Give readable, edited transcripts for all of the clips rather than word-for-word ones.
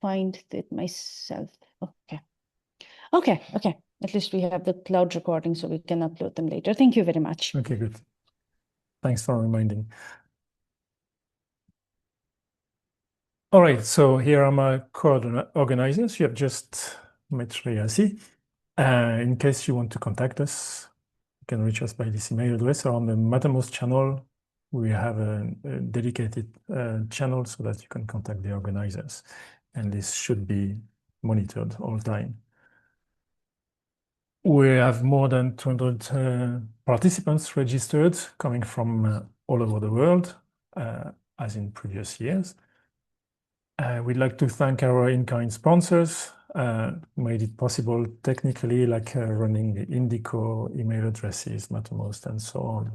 find it myself. Okay. At least we have the cloud recording so we can upload them later. Thank you very much. Okay, good. Thanks for reminding. All right, so here are my co-organizers. You have just met Shreyasi. In case you want to contact us, you can reach us by this email address, or on the Mattermost channel. We have a dedicated channel so that you can contact the organizers, and this should be monitored all the time. We have more than 200 participants registered, coming from all over the world, as in previous years. We'd like to thank our in-kind sponsors who made it possible technically, like running the Indico, email addresses, Mattermost, and so on.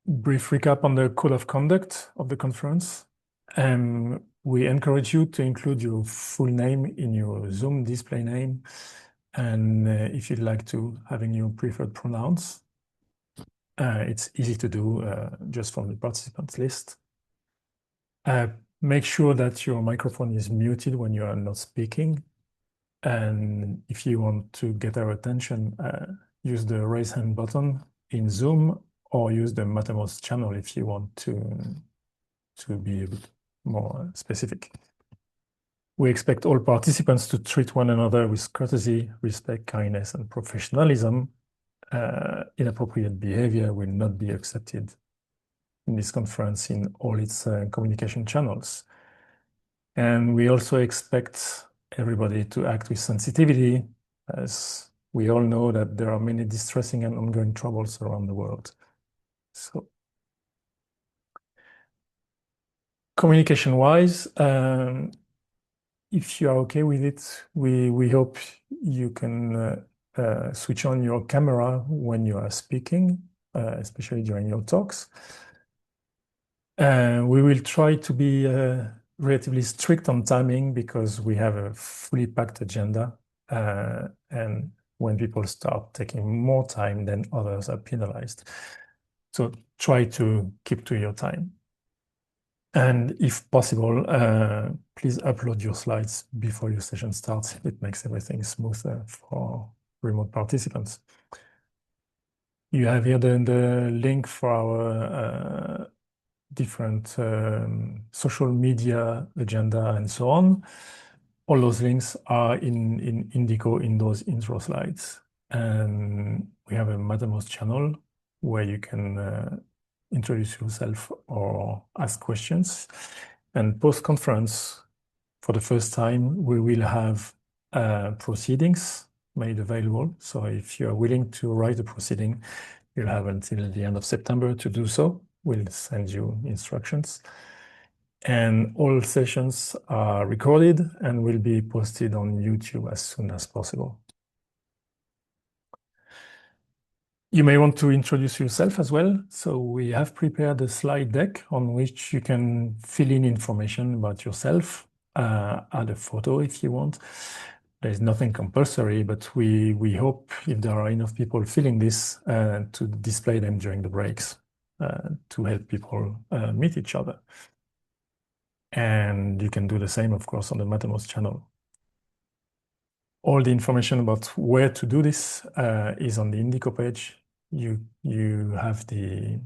Brief recap on the code of conduct of the conference. We encourage you to include your full name in your Zoom display name, and if you'd like to, having your preferred pronouns. It's easy to do just from the participants list. Make sure that your microphone is muted when you are not speaking. And if you want to get our attention, use the raise hand button in Zoom, or use the Mattermost channel if you want to be a bit more specific. We expect all participants to treat one another with courtesy, respect, kindness, and professionalism. Inappropriate behavior will not be accepted in this conference in all its communication channels. And we also expect everybody to act with sensitivity, as we all know that there are many distressing and ongoing troubles around the world. So, communication-wise, if you are okay with it, we hope you can switch on your camera when you are speaking, especially during your talks. We will try to be relatively strict on timing because we have a fully packed agenda. And when people start taking more time, then others are penalized. So try to keep to your time. And if possible, please upload your slides before your session starts. It makes everything smoother for remote participants. You have here the link for our different social media agenda and so on. All those links are in Indico in those intro slides. And we have a Mattermost channel where you can introduce yourself or ask questions. And post-conference, for the first time, we will have proceedings made available. So if you are willing to write a proceeding, you'll have until the end of September to do so. We'll send you instructions. And all sessions are recorded and will be posted on YouTube as soon as possible. You may want to introduce yourself as well. So we have prepared a slide deck on which you can fill in information about yourself, add a photo if you want. There's nothing compulsory, but we hope if there are enough people filling this to display them during the breaks to help people meet each other. And you can do the same, of course, on the Mattermost channel. All the information about where to do this is on the Indico page. You have the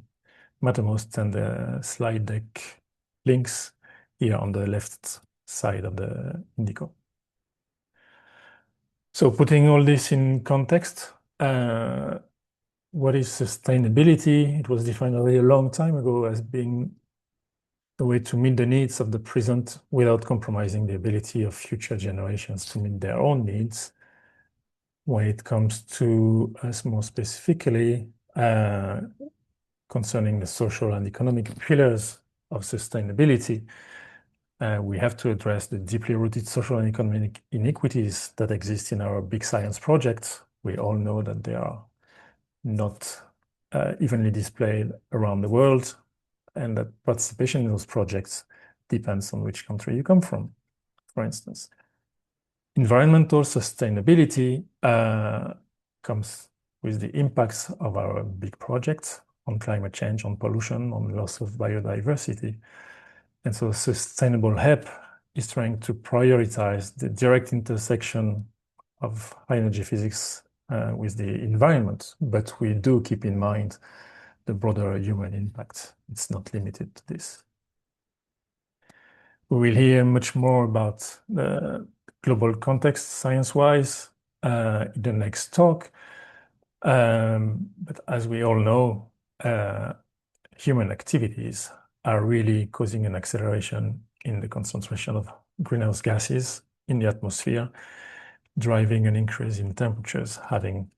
Mattermost and the slide deck links here on the left side of the Indico. So putting all this in context, what is sustainability? It was defined already a long time ago as being the way to meet the needs of the present without compromising the ability of future generations to meet their own needs. When it comes to us more specifically, concerning the social and economic pillars of sustainability, we have to address the deeply rooted social and economic inequities that exist in our big science projects. We all know that they are not evenly displayed around the world, and that participation in those projects depends on which country you come from, for instance. Environmental sustainability comes with the impacts of our big projects on climate change, on pollution, on loss of biodiversity. And so Sustainable HEP is trying to prioritize the direct intersection of high energy physics with the environment, but we do keep in mind the broader human impact. It's not limited to this. We will hear much more about the global context science-wise in the next talk. But as we all know, human activities are really causing an acceleration in the concentration of greenhouse gases in the atmosphere, driving an increase in temperatures, having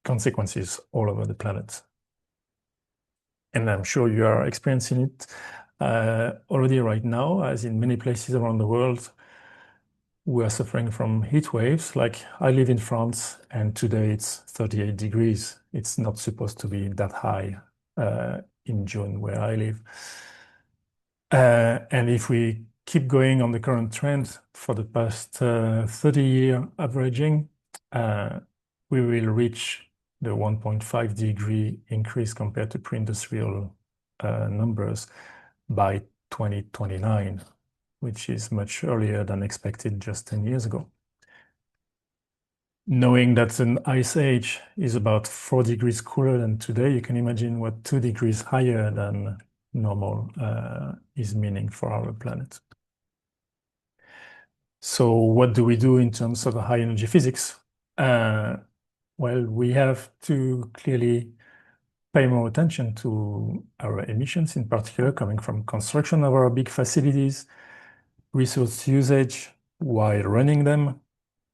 consequences all over the planet. And I'm sure you are experiencing it already right now, as in many places around the world, we are suffering from heat waves. Like I live in France, and today it's 38 degrees. It's not supposed to be that high in June where I live. And if we keep going on the current trend for the past 30-year averaging, we will reach the 1.5 degree increase compared to pre-industrial numbers by 2029, which is much earlier than expected just 10 years ago. Knowing that an ice age is about 4 degrees cooler than today, you can imagine what 2 degrees higher than normal is meaning for our planet. So what do we do in terms of high energy physics? Well, we have to clearly pay more attention to our emissions, in particular coming from construction of our big facilities, resource usage while running them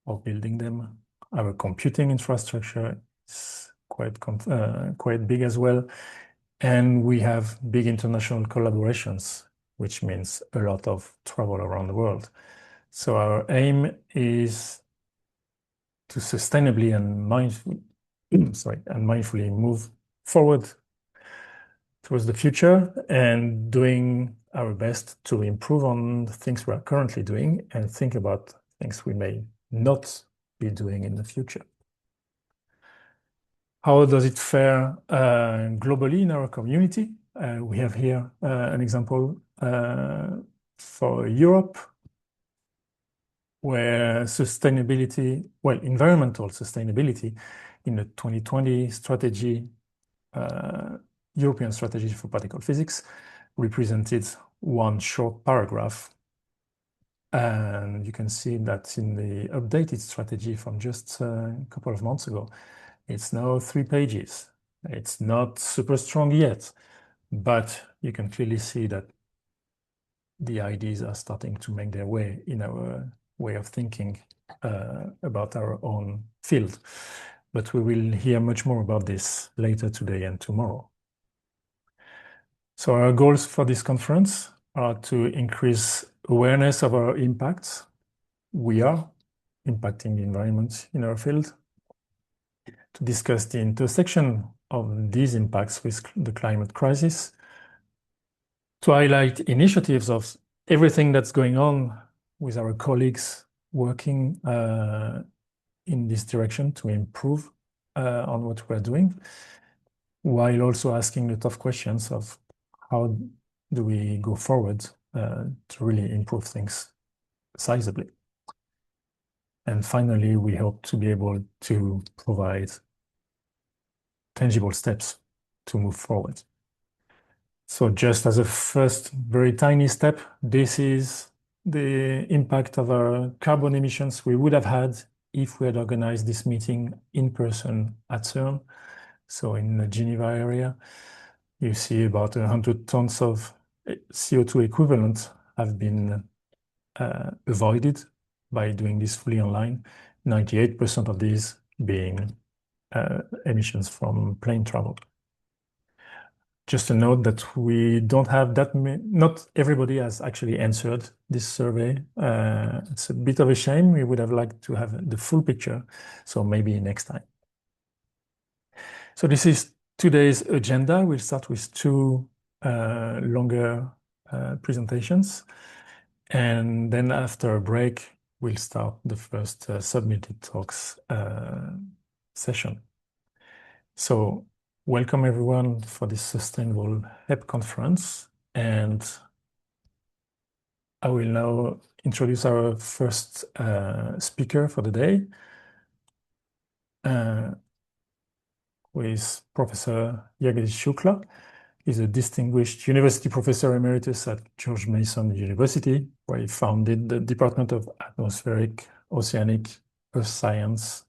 or building them. Our computing infrastructure is quite big as well. And we have big international collaborations, which means a lot of travel around the world. So our aim is to sustainably and mindfully move forward towards the future and doing our best to improve on the things we are currently doing and think about things we may not be doing in the future. How does it fare globally in our community? We have here an example for Europe, where environmental sustainability in the 2020 strategy, European Strategy for Particle Physics, represented one short paragraph. And you can see that in the updated strategy from just a couple of months ago, it's now 3 pages. It's not super strong yet, but you can clearly see that the ideas are starting to make their way in our way of thinking about our own field. But we will hear much more about this later today and tomorrow. So our goals for this conference are to increase awareness of our impacts. We are impacting the environment in our field. To discuss the intersection of these impacts with the climate crisis. To highlight initiatives of everything that's going on with our colleagues working in this direction to improve on what we're doing, while also asking the tough questions of how do we go forward to really improve things sizably. And finally, we hope to be able to provide tangible steps to move forward. So just as a first very tiny step, this is the impact of our carbon emissions we would have had if we had organized this meeting in person at CERN. So in the Geneva area, you see about 100 tons of CO2 equivalent have been avoided by doing this fully online, 98% of these being emissions from plane travel. Just a note that we don't have that many, not everybody has actually answered this survey. It's a bit of a shame. We would have liked to have the full picture, so maybe next time. So this is today's agenda. We'll start with 2 longer presentations. And then after a break, we'll start the first submitted talks session. So welcome everyone for this Sustainable HEP conference. And I will now introduce our first speaker for the day, who is Professor Jagadish Shukla. He's a distinguished university professor emeritus at George Mason University, where he founded the Department of Atmospheric, Oceanic, Earth Sciences,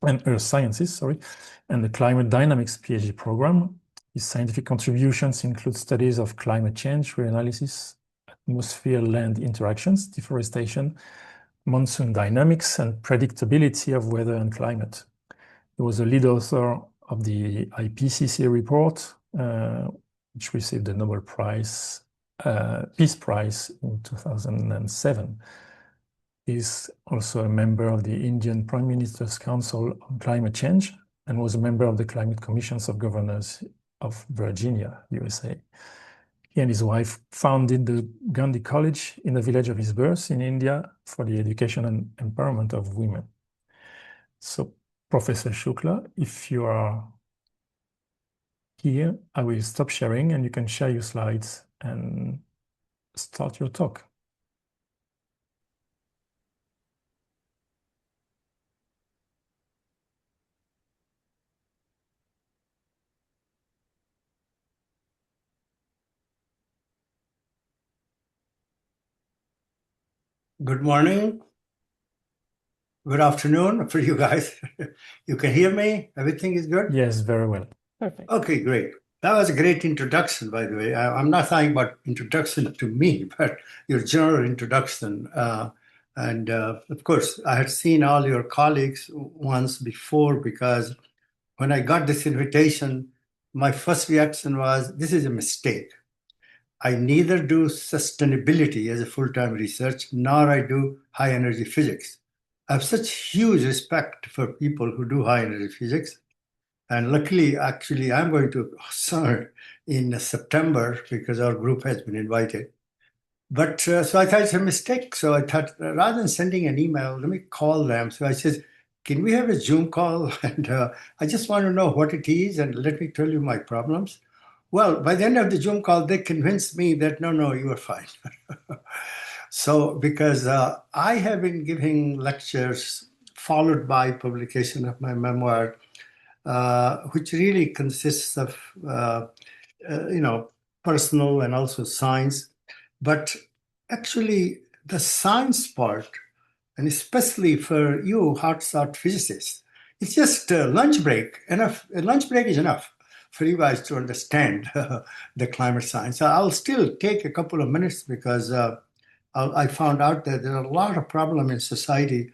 and the Climate Dynamics Ph.D. program. His scientific contributions include studies of climate change, reanalysis, atmosphere-land interactions, deforestation, monsoon dynamics, and predictability of weather and climate. He was a lead author of the IPCC report, which received the Nobel Peace Prize in 2007. He's also a member of the Indian Prime Minister's Council on Climate Change and was a member of the Climate Commissions of Governors of Virginia, USA. He and his wife founded the Gandhi College in the village of his birth in India for the education and empowerment of women. So, Professor Shukla, if you are here, I will stop sharing and you can share your slides and start your talk. Good morning. Good afternoon for you guys. You can hear me? Everything is good? Yes, very well. Perfect. Okay, great. That was a great introduction, by the way. I'm not talking about introduction to me, but your general introduction. Of course, I had seen all your colleagues once before because when I got this invitation, my first reaction was, this is a mistake. I neither do sustainability as a full-time research, nor I do high energy physics. I have such huge respect for people who do high energy physics. And luckily, actually, I'm going to CERN in September because our group has been invited. But so I thought it's a mistake. So I thought rather than sending an email, let me call them. So I said, can we have a Zoom call? And I just want to know what it is and let me tell you my problems. Well, by the end of the Zoom call, they convinced me that, no, you are fine. So, because I have been giving lectures followed by publication of my memoir, which really consists of, personal and also science. But actually, the science part, and especially for you hot-shot physicists, it's just a lunch break. Enough. A lunch break is enough for you guys to understand the climate science. I'll still take a couple of minutes because I found out that there are a lot of problems in society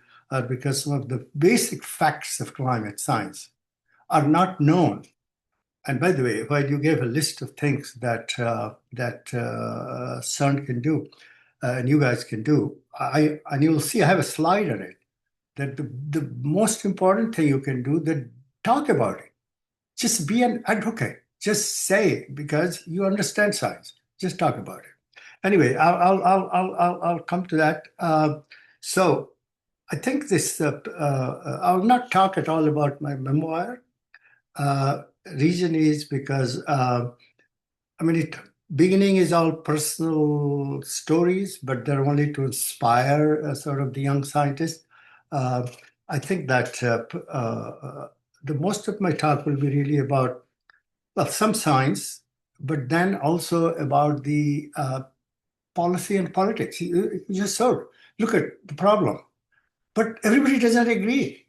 because some of the basic facts of climate science are not known. And by the way, while you gave a list of things that CERN can do, and you guys can do, and you'll see I have a slide on it, that the most important thing you can do, that talk about it. Just be an advocate. Just say, because you understand science. Just talk about it. Anyway, I'll come to that. So I think this. I'll not talk at all about my memoir. Reason is because beginning is all personal stories, but they're only to inspire sort of the young scientists. I think that the most of my talk will be really about, well, some science, but then also about the policy and politics. You just saw, look at the problem, but everybody doesn't agree,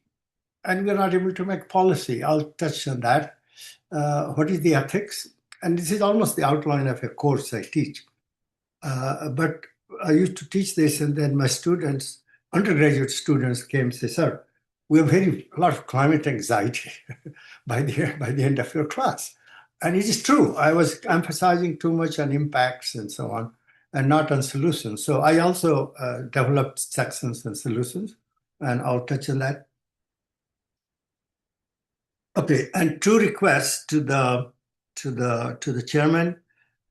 and we're not able to make policy. I'll touch on that. What is the ethics? And this is almost the outline of a course I teach. But I used to teach this, and then my students, undergraduate students, came and said, sir, we have a lot of climate anxiety by the end of your class. And it is true. I was emphasizing too much on impacts and so on, and not on solutions. So I also developed sections and solutions, and I'll touch on that. Okay, and two requests to the chairman.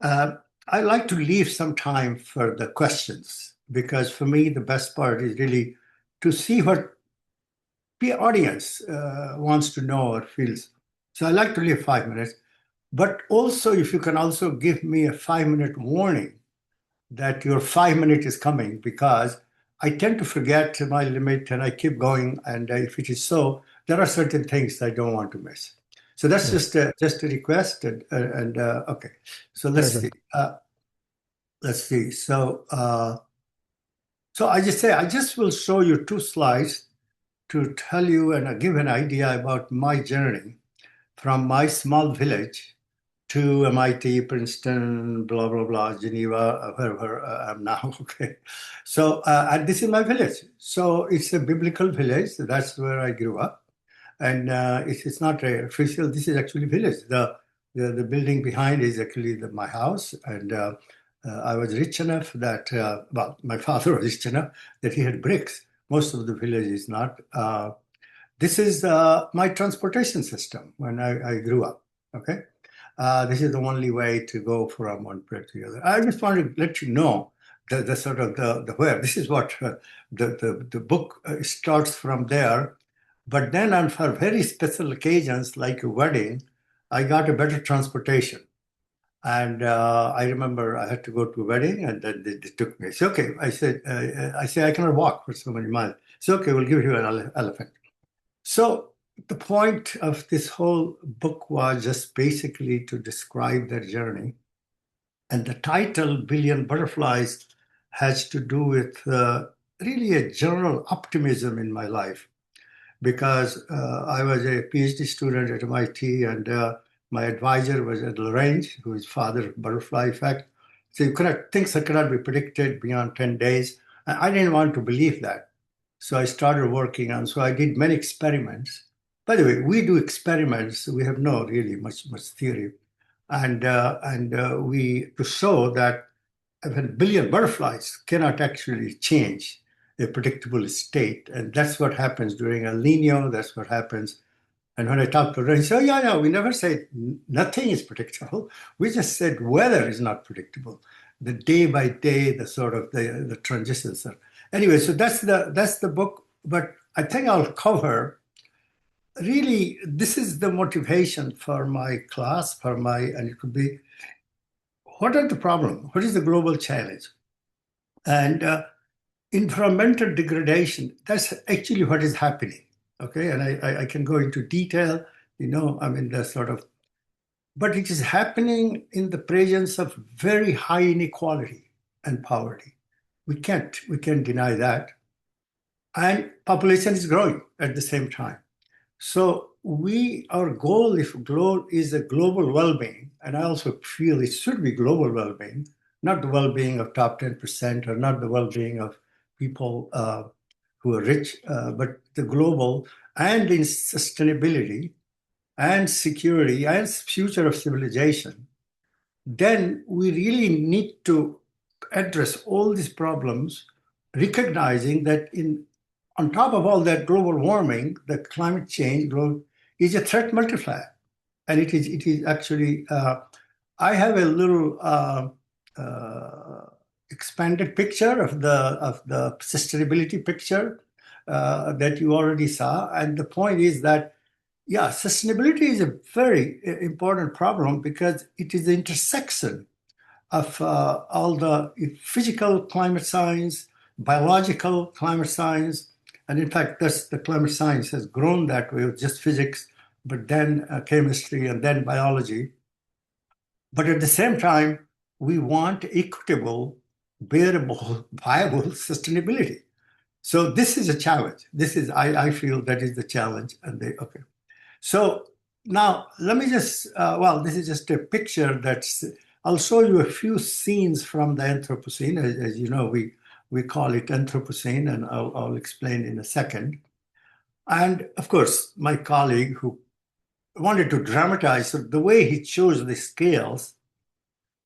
I like to leave some time for the questions, because for me the best part is really to see what the audience wants to know or feels. So I like to leave 5 minutes. But also, if you can also give me a 5-minute warning that your 5 minute is coming, because I tend to forget my limit and I keep going. And if it is so, there are certain things I don't want to miss. So that's just a request. And okay, so let's see. Let's see. So I just will show you 2 slides to tell you and give an idea about my journey from my small village to MIT, Princeton, blah, blah, blah, Geneva, wherever I'm now, okay? So, and this is my village. So it's a biblical village. That's where I grew up. And it's not official, this is actually village. The building behind is actually my house. And I was rich enough that, well, my father was rich enough that he had bricks. Most of the village is not. This is my transportation system when I grew up, okay? This is the only way to go from one place to the other. I just wanted to let you know the sort of the where. This is what the book starts from there. But then on for very special occasions like a wedding, I got a better transportation. And I remember I had to go to a wedding, and then they took me. It's okay. I said, I cannot walk for so many miles. It's okay. We'll give you an elephant. So the point of this whole book was just basically to describe their journey. And the title, Billion Butterflies, has to do with really a general optimism in my life, because I was a PhD student at MIT, and my advisor was at Lagrange, who is father of butterfly effect. So things that cannot be predicted beyond 10 days. I didn't want to believe that. So I started working on, so I did many experiments. By the way, we do experiments. We have no really much theory. And we, to show that a billion butterflies cannot actually change a predictable state. And that's what happens during El Nino. That's what happens. And when I talk to them, they say, oh, yeah, we never said nothing is predictable. We just said weather is not predictable. The day by day, the sort of the transitions are. Anyway, so that's the book. But I think I'll cover, really, this is the motivation for my class, and it could be, what are the problems? What is the global challenge? And environmental degradation, that's actually what is happening. Okay, and I can go into detail, I mean, the sort of, but it is happening in the presence of very high inequality and poverty. We can't deny that. And population is growing at the same time. So our goal is a global well-being, and I also feel it should be global well-being, not the well-being of top 10% or not the well-being of people who are rich, but the global, and in sustainability and security and future of civilization. Then we really need to address all these problems, recognizing that on top of all that, global warming, the climate change is a threat multiplier. And it is actually, I have a little expanded picture of the sustainability picture that you already saw. And the point is that, yeah, sustainability is a very important problem because it is the intersection of all the physical climate science, biological climate science, and in fact, the climate science has grown that way with just physics, but then chemistry and then biology. But at the same time, we want equitable, bearable, viable sustainability. So this is a challenge. I feel that is the challenge. And okay. So now let me just, this is just a picture I'll show you a few scenes from the Anthropocene. As you know, we call it Anthropocene, and I'll explain in a second. And of course, my colleague who wanted to dramatize, so the way he chose the scales,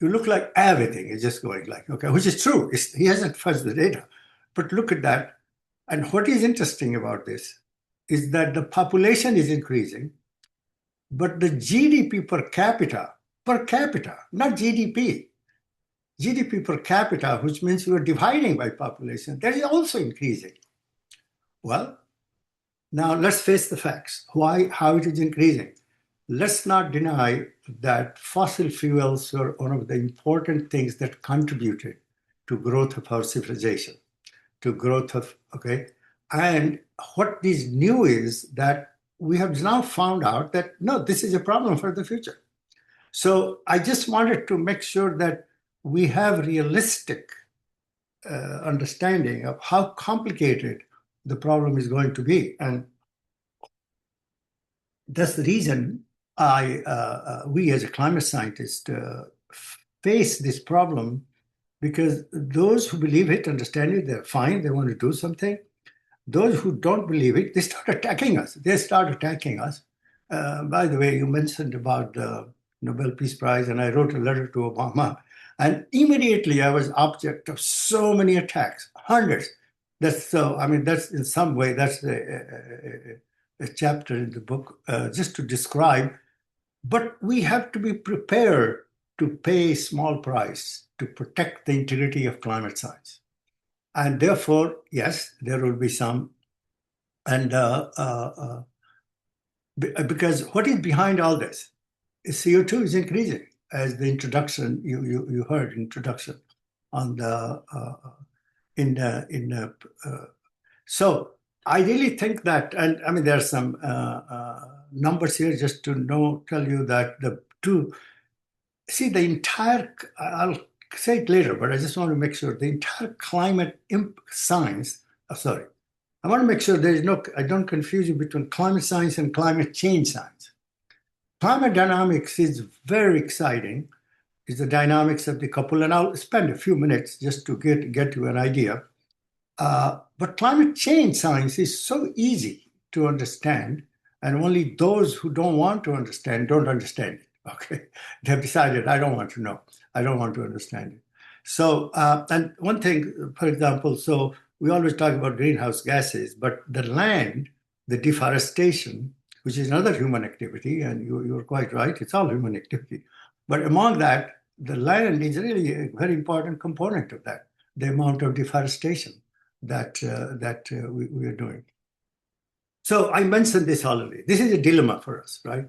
you look like everything is just going like, okay, which is true. He hasn't fudged the data. But look at that. And what is interesting about this is that the population is increasing, but the GDP per capita, not GDP per capita, which means you are dividing by population, that is also increasing. Well, now let's face the facts. How it is increasing? let's not deny that fossil fuels were one of the important things that contributed to growth of our civilization, to growth of, okay? And what is new is that we have now found out that, no, this is a problem for the future. So I just wanted to make sure that we have realistic understanding of how complicated the problem is going to be. And that's the reason we as a climate scientist face this problem, because those who believe it, understand it, they're fine, they want to do something. Those who don't believe it, they start attacking us. By the way, you mentioned about the Nobel Peace Prize, and I wrote a letter to Obama, and immediately I was object of so many attacks, hundreds. That's in some way, that's a chapter in the book just to describe. But we have to be prepared to pay a small price to protect the integrity of climate science. And therefore, yes, there will be some. And because what is behind all this is CO2 is increasing, as the introduction, you heard introduction on the, so I really think that, and I mean, there are some numbers here just to tell you that the entire, I'll say it later, but I just want to make sure the entire climate science, I want to make sure I don't confuse you between climate science and climate change science. Climate dynamics is very exciting. It's the dynamics of the couple, and I'll spend a few minutes just to get you an idea. But climate change science is so easy to understand, and only those who don't want to understand don't understand it. Okay, they've decided, I don't want to know. I don't want to understand it. So, and one thing, for example, so we always talk about greenhouse gases, but the land, the deforestation, which is another human activity, and you're quite right, it's all human activity. But among that, the land is really a very important component of that, the amount of deforestation that we are doing. So I mentioned this already. This is a dilemma for us, right?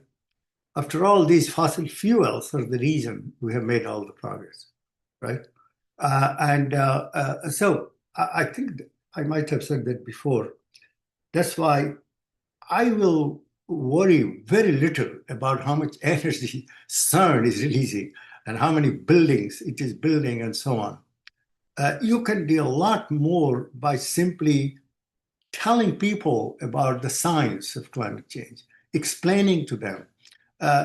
After all, these fossil fuels are the reason we have made all the progress, right? So I think I might have said that before. That's why I will worry very little about how much energy sun is releasing and how many buildings it is building and so on. You can do a lot more by simply telling people about the science of climate change, explaining to them,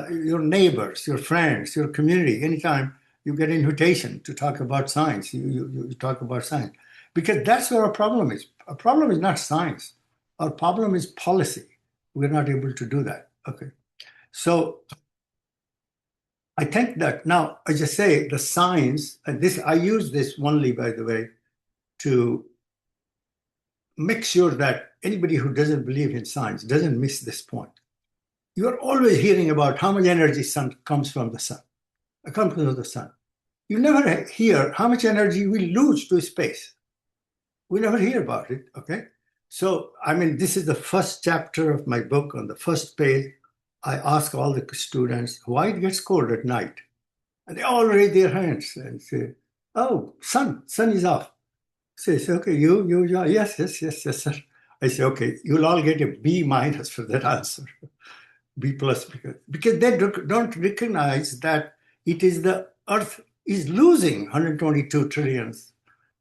your neighbors, your friends, your community. Anytime you get an invitation to talk about science, you talk about science. Because that's where our problem is. Our problem is not science. Our problem is policy. We're not able to do that. Okay. So I think that now, I just say the science, and this, I use this only, by the way, to make sure that anybody who doesn't believe in science doesn't miss this point. You're always hearing about how much energy comes from the sun. You never hear how much energy we lose to space. We never hear about it, okay? So, I mean, this is the first chapter of my book. On the first page, I ask all the students why it gets cold at night. And they all raise their hands and say, oh, sun is off. I say, okay, yes, sir. I say, okay, you'll all get a B- for that answer. B+, because they don't recognize that it is the Earth is losing 122 trillions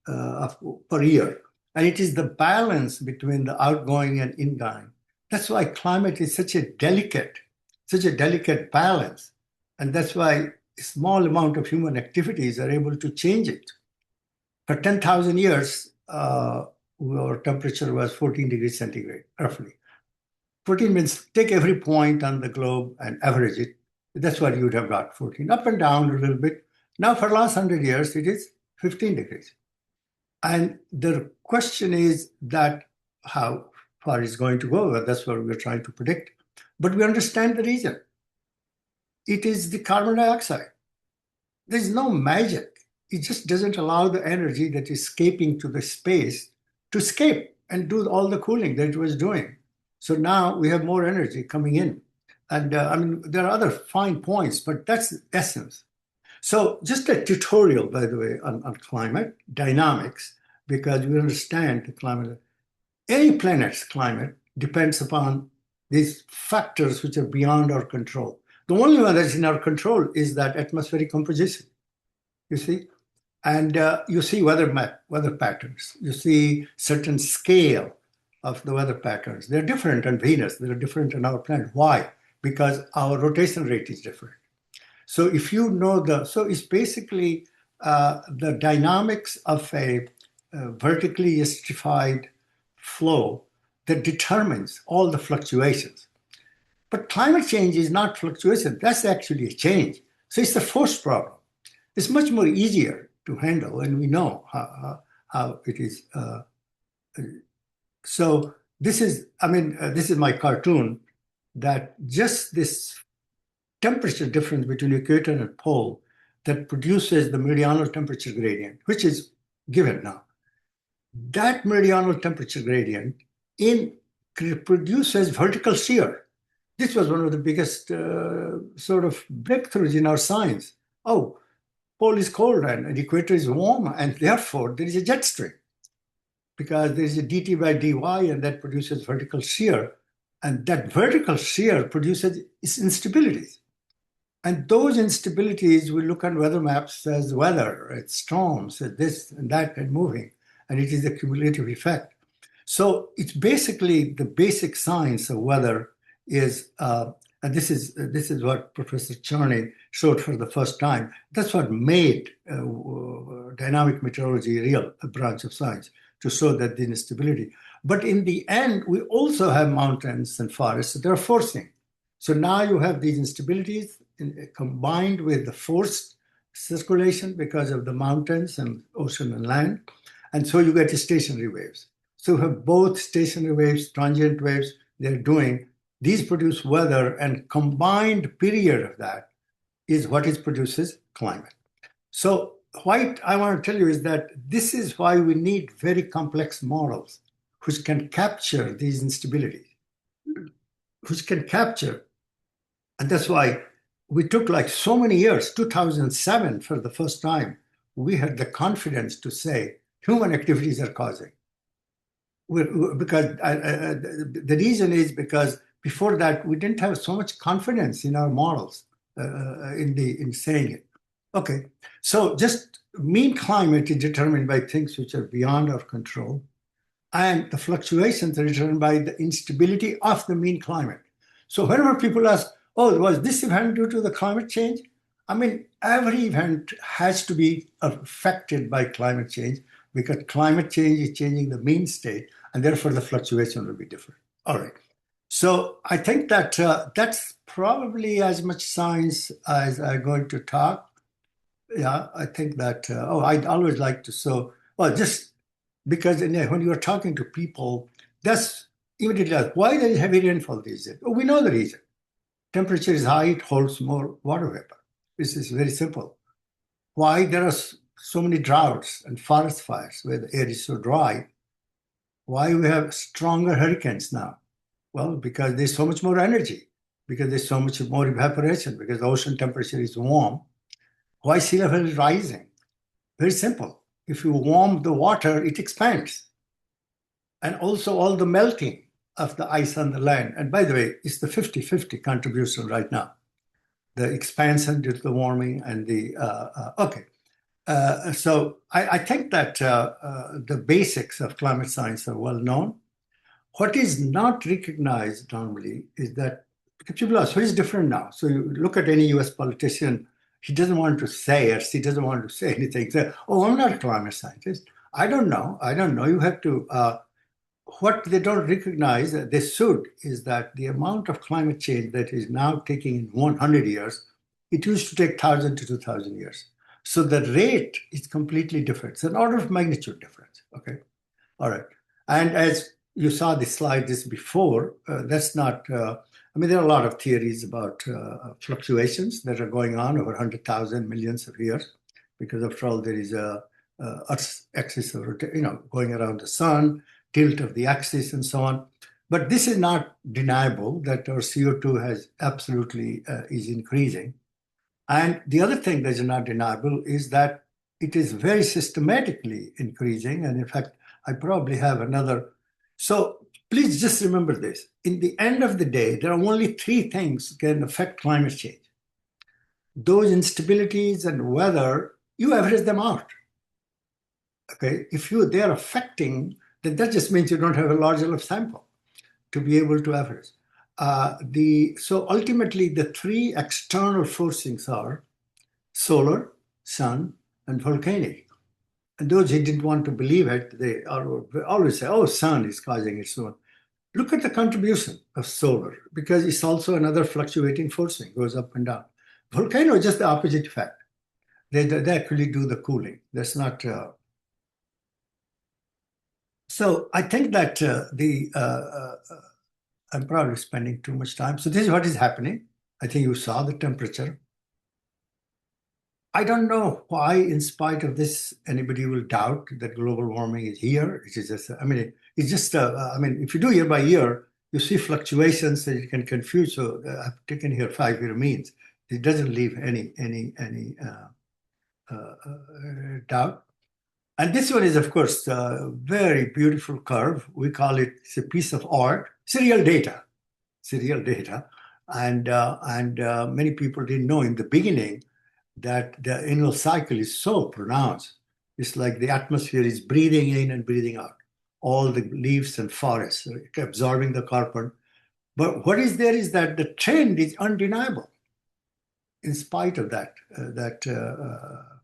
per year. And it is the balance between the outgoing and ingoing. That's why climate is such a delicate balance. And that's why a small amount of human activities are able to change it. For 10,000 years, our temperature was 14 degrees centigrade, roughly. 14 means take every point on the globe and average it. That's what you would have got, 14, up and down a little bit. Now, for the last 100 years, it is 15 degrees. And the question is that how far it's going to go. That's what we're trying to predict. But we understand the reason. It is the carbon dioxide. There's no magic. It just doesn't allow the energy that is escaping to the space to escape and do all the cooling that it was doing. So now we have more energy coming in. And I mean, there are other fine points, but that's the essence. So just a tutorial, by the way, on climate dynamics, because we understand the climate. Any planet's climate depends upon these factors which are beyond our control. The only one that's in our control is that atmospheric composition, you see? And you see weather patterns. You see certain scale of the weather patterns. They're different on Venus. They're different on our planet. Why? Because our rotation rate is different. So if you know so it's basically the dynamics of a vertically stratified flow that determines all the fluctuations. But climate change is not fluctuation. That's actually a change. So it's a force problem. It's much more easier to handle, and we know how it is. So this is, this is my cartoon, that just this temperature difference between equator and pole that produces the meridional temperature gradient, which is given now. That meridional temperature gradient produces vertical shear. This was one of the biggest sort of breakthroughs in our science. Oh, pole is cold and equator is warm, and therefore there is a jet stream because there is a dt by dy, and that produces vertical shear. And that vertical shear produces instabilities. And those instabilities, we look at weather maps as weather, it's storms, it's this and that and moving, and it is a cumulative effect. So it's basically the basic science of weather is, and this is what Professor Charney showed for the first time. That's what made dynamic meteorology a real branch of science, to show that the instability. But in the end, we also have mountains and forests that are forcing. So now you have these instabilities combined with the forced circulation because of the mountains and ocean and land. And so you get stationary waves. So you have both stationary waves, transient waves, they're doing. These produce weather, and combined period of that is what it produces climate. So what I want to tell you is that this is why we need very complex models which can capture these instabilities, which can capture. And that's why we took like so many years, 2007 for the first time, we had the confidence to say human activities are causing. Because the reason is because before that, we didn't have so much confidence in our models in saying it. Okay, so just mean climate is determined by things which are beyond our control, and the fluctuations are determined by the instability of the mean climate. So whenever people ask, oh, was this event due to the climate change? I mean, every event has to be affected by climate change, because climate change is changing the mean state, and therefore the fluctuation will be different. All right. So I think that that's probably as much science as I'm going to talk. Yeah, I think that, I'd always like to, just because when you're talking to people, that's immediately like, why there is heavy rainfall these days? Oh, we know the reason. Temperature is high, it holds more water vapor. This is very simple. Why there are so many droughts and forest fires where the air is so dry? Why we have stronger hurricanes now? Well, because there's so much more energy, because there's so much more evaporation, because the ocean temperature is warm. Why sea level is rising? Very simple. If you warm the water, it expands. And also all the melting of the ice on the land. And by the way, it's the 50-50 contribution right now. The expansion due to the warming and the, so I think that the basics of climate science are well known. What is not recognized normally is that, because people ask, what is different now? So you look at any US politician, he doesn't want to say, or she doesn't want to say anything. Say, oh, I'm not a climate scientist. I don't know. You have to, what they don't recognize, they should, is that the amount of climate change that is now taking in 100 years, it used to take 1,000 to 2,000 years. So the rate is completely different. It's an order of magnitude difference, okay? All right. And as you saw this slide before, that's not, there are a lot of theories about fluctuations that are going on over 100,000 millions of years, because after all, there is a Earth's axis of, going around the sun, tilt of the axis and so on. But this is not deniable that our CO2 has absolutely is increasing. And the other thing that is not deniable is that it is very systematically increasing. And in fact, I probably have another. So please just remember this. In the end of the day, there are only three things that can affect climate change. Those instabilities and weather, you average them out. Okay, if they are affecting, then that just means you don't have a large enough sample to be able to average. So ultimately, the three external forcings are solar, sun, and volcanic. And those who didn't want to believe it, they always say, oh, sun is causing it. So look at the contribution of solar, because it's also another fluctuating forcing, goes up and down. Volcano is just the opposite effect. They actually do the cooling. That's not. So I think that I'm probably spending too much time. So this is what is happening. I think you saw the temperature. I don't know why, in spite of this, anybody will doubt that global warming is here. It is just, it's just, if you do year by year, you see fluctuations that you can confuse. So I've taken here 5-year means. It doesn't leave any doubt. And this one is, of course, a very beautiful curve. We call it, it's a piece of art. It's real data. It's real data. And many people didn't know in the beginning that the annual cycle is so pronounced. It's like the atmosphere is breathing in and breathing out. All the leaves and forests are absorbing the carbon. But what is there is that the trend is undeniable in spite of that,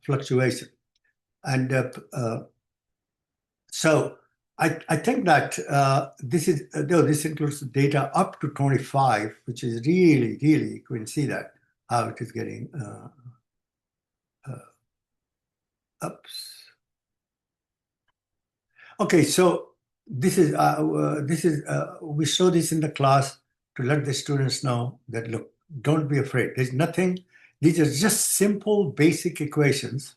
fluctuation. And so I think that this includes data up to 25, which is really, really, you can see that, how it is getting Okay, so this is we show this in the class to let the students know that, look, don't be afraid. There's nothing. These are just simple, basic equations,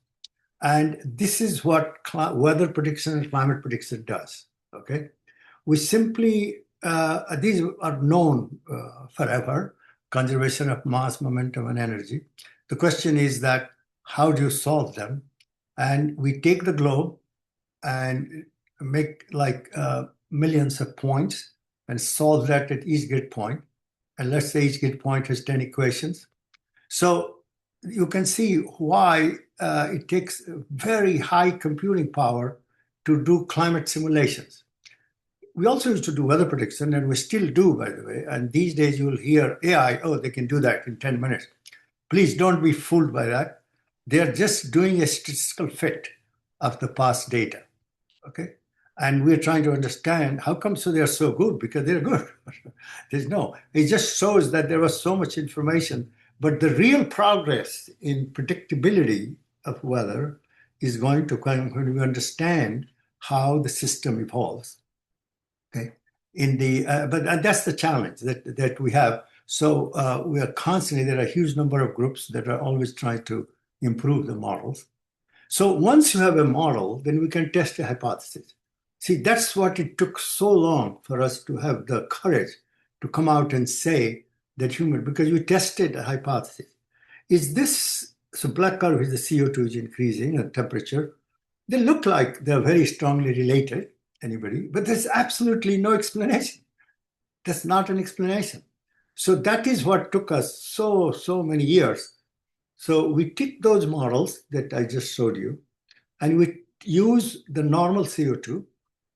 and this is what weather prediction and climate prediction does. Okay, we simply these are known forever: conservation of mass, momentum, and energy. The question is that how do you solve them? And we take the globe and make like millions of points and solve that at each grid point. And let's say each grid point has 10 equations. So you can see why it takes very high computing power to do climate simulations. We also used to do weather prediction, and we still do, by the way. And these days you will hear AI, oh, they can do that in 10 minutes. Please don't be fooled by that. They're just doing a statistical fit of the past data, okay? And we're trying to understand how come so they're so good, because they're good. It just shows that there was so much information, but the real progress in predictability of weather is going to come when we understand how the system evolves, okay? But that's the challenge that we have. So we are constantly, there are a huge number of groups that are always trying to improve the models. So once you have a model, then we can test a hypothesis. See, that's what it took so long for us to have the courage to come out and say that because we tested a hypothesis. Is this, so black curve is the CO2 is increasing and temperature. They look like they're very strongly related, anybody, but there's absolutely no explanation. That's not an explanation. So that is what took us so many years. So we took those models that I just showed you, and we use the normal CO2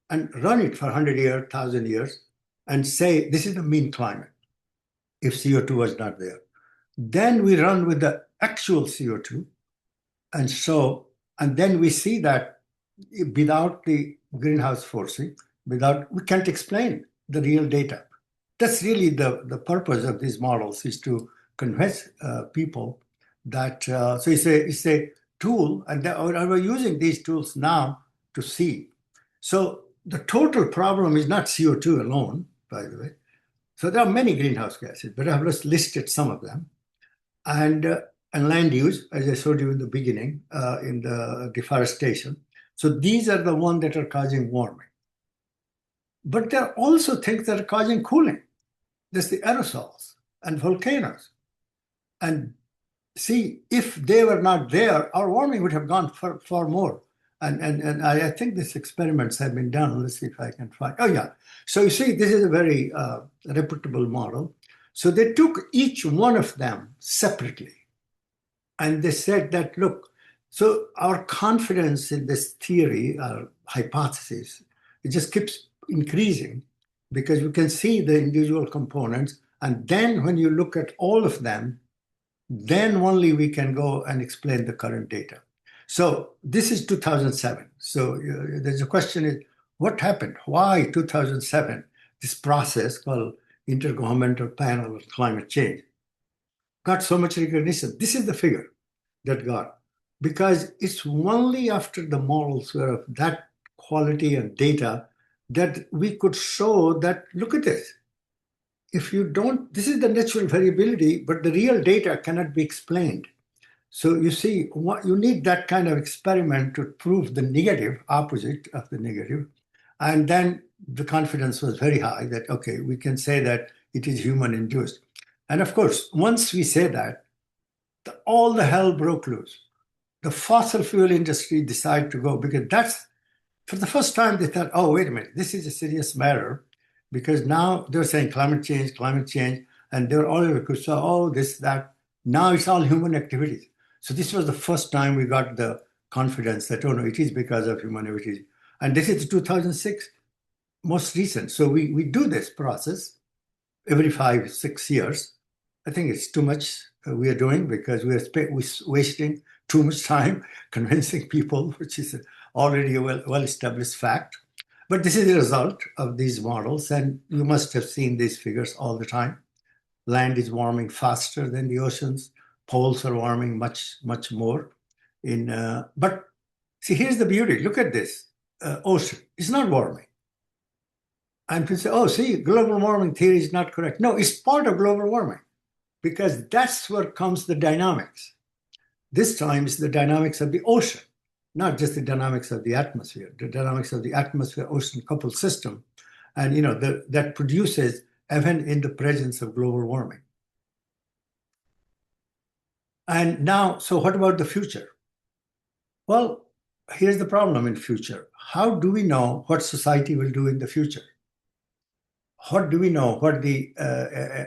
and run it for 100 years, 1,000 years, and say this is the mean climate if CO2 was not there. Then we run with the actual CO2, and then we see that without the greenhouse forcing, we can't explain the real data. That's really the purpose of these models, is to convince people that, so it's a tool, and we're using these tools now to see. So the total problem is not CO2 alone, by the way. So there are many greenhouse gases, but I've just listed some of them. And land use, as I showed you in the beginning, in the deforestation. So these are the ones that are causing warming. But there are also things that are causing cooling. There's the aerosols and volcanoes. And see, if they were not there, our warming would have gone far more. And I think these experiments have been done. Let's see if I can find. Oh, yeah. So you see, this is a very reputable model. So they took each one of them separately. And they said that, look, so our confidence in this theory, our hypothesis, it just keeps increasing because you can see the individual components. And then when you look at all of them, then only we can go and explain the current data. So this is 2007. So there's a question is, what happened? Why 2007? This process called Intergovernmental Panel on Climate Change got so much recognition. This is the figure that got, because it's only after the models were of that quality and data that we could show that, look at this. If you don't, this is the natural variability, but the real data cannot be explained. So you see, what you need that kind of experiment to prove the negative, opposite of the negative. And then the confidence was very high that, okay, we can say that it is human induced. And of course, once we say that, all the hell broke loose. The fossil fuel industry decided to go, because that's, for the first time, they thought, oh, wait a minute, this is a serious matter. Because now they're saying climate change, and they're all over, so, oh, this, that. Now it's all human activities. So this was the first time we got the confidence that, oh no, it is because of human activities. And this is 2006, most recent. So we do this process every 5-6 years. I think it's too much we are doing because we're wasting too much time convincing people, which is already a well-established fact. But this is the result of these models, and you must have seen these figures all the time. Land is warming faster than the oceans. Poles are warming much, much more. But see, here's the beauty. Look at this. Ocean is not warming. And people say, oh, see, global warming theory is not correct. No, it's part of global warming because that's where comes the dynamics. This time it's the dynamics of the ocean, not just the dynamics of the atmosphere, the dynamics of the atmosphere-ocean coupled system. And, that produces, even in the presence of global warming. And now, so what about the future? Well, here's the problem in future. How do we know what society will do in the future? How do we know what the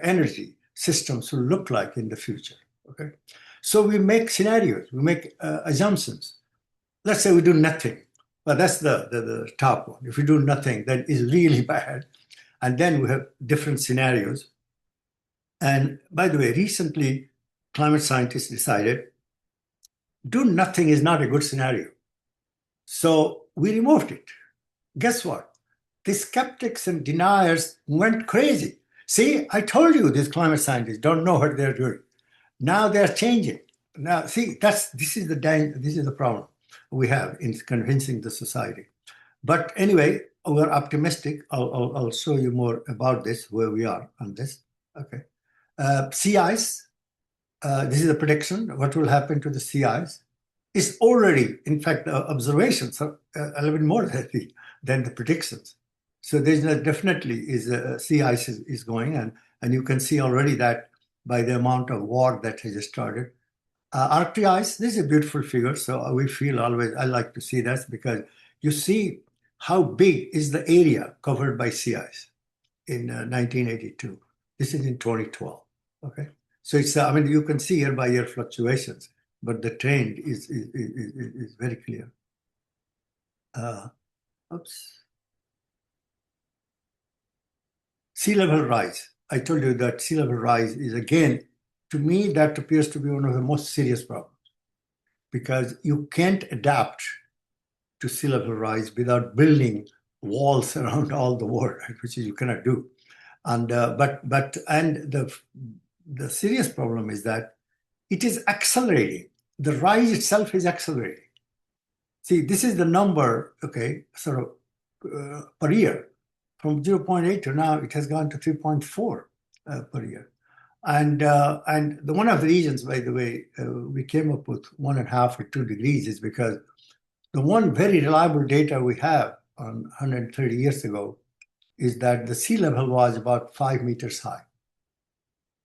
energy systems will look like in the future? Okay, so we make scenarios, we make assumptions. Let's say we do nothing. Well, that's the top one. If we do nothing, that is really bad. And then we have different scenarios. And by the way, recently, climate scientists decided do nothing is not a good scenario. So we removed it. Guess what? The skeptics and deniers went crazy. See, I told you these climate scientists don't know what they're doing. Now they're changing. Now, see, this is the problem we have in convincing the society. But anyway, we're optimistic. I'll show you more about this, where we are on this. Okay. Sea ice. This is a prediction. What will happen to the sea ice? It's already, in fact, the observations are a little bit more heavy than the predictions. So there's definitely is sea ice is going, and you can see already that by the amount of war that has started. Arctic ice, this is a beautiful figure. So we feel always, I like to see that because you see how big is the area covered by sea ice in 1982. This is in 2012. Okay, so it's you can see year-by-year fluctuations, but the trend is very clear. Sea level rise. I told you that sea level rise is, again, to me, that appears to be one of the most serious problems because you can't adapt to sea level rise without building walls around all the world, which you cannot do. And the serious problem is that it is accelerating. The rise itself is accelerating. See, this is the number, okay, sort of per year. From 0.8 to now, it has gone to 3.4 per year. And one of the reasons, by the way, we came up with 1.5 or 2 degrees is because the one very reliable data we have on 130 years ago is that the sea level was about 5 meters high.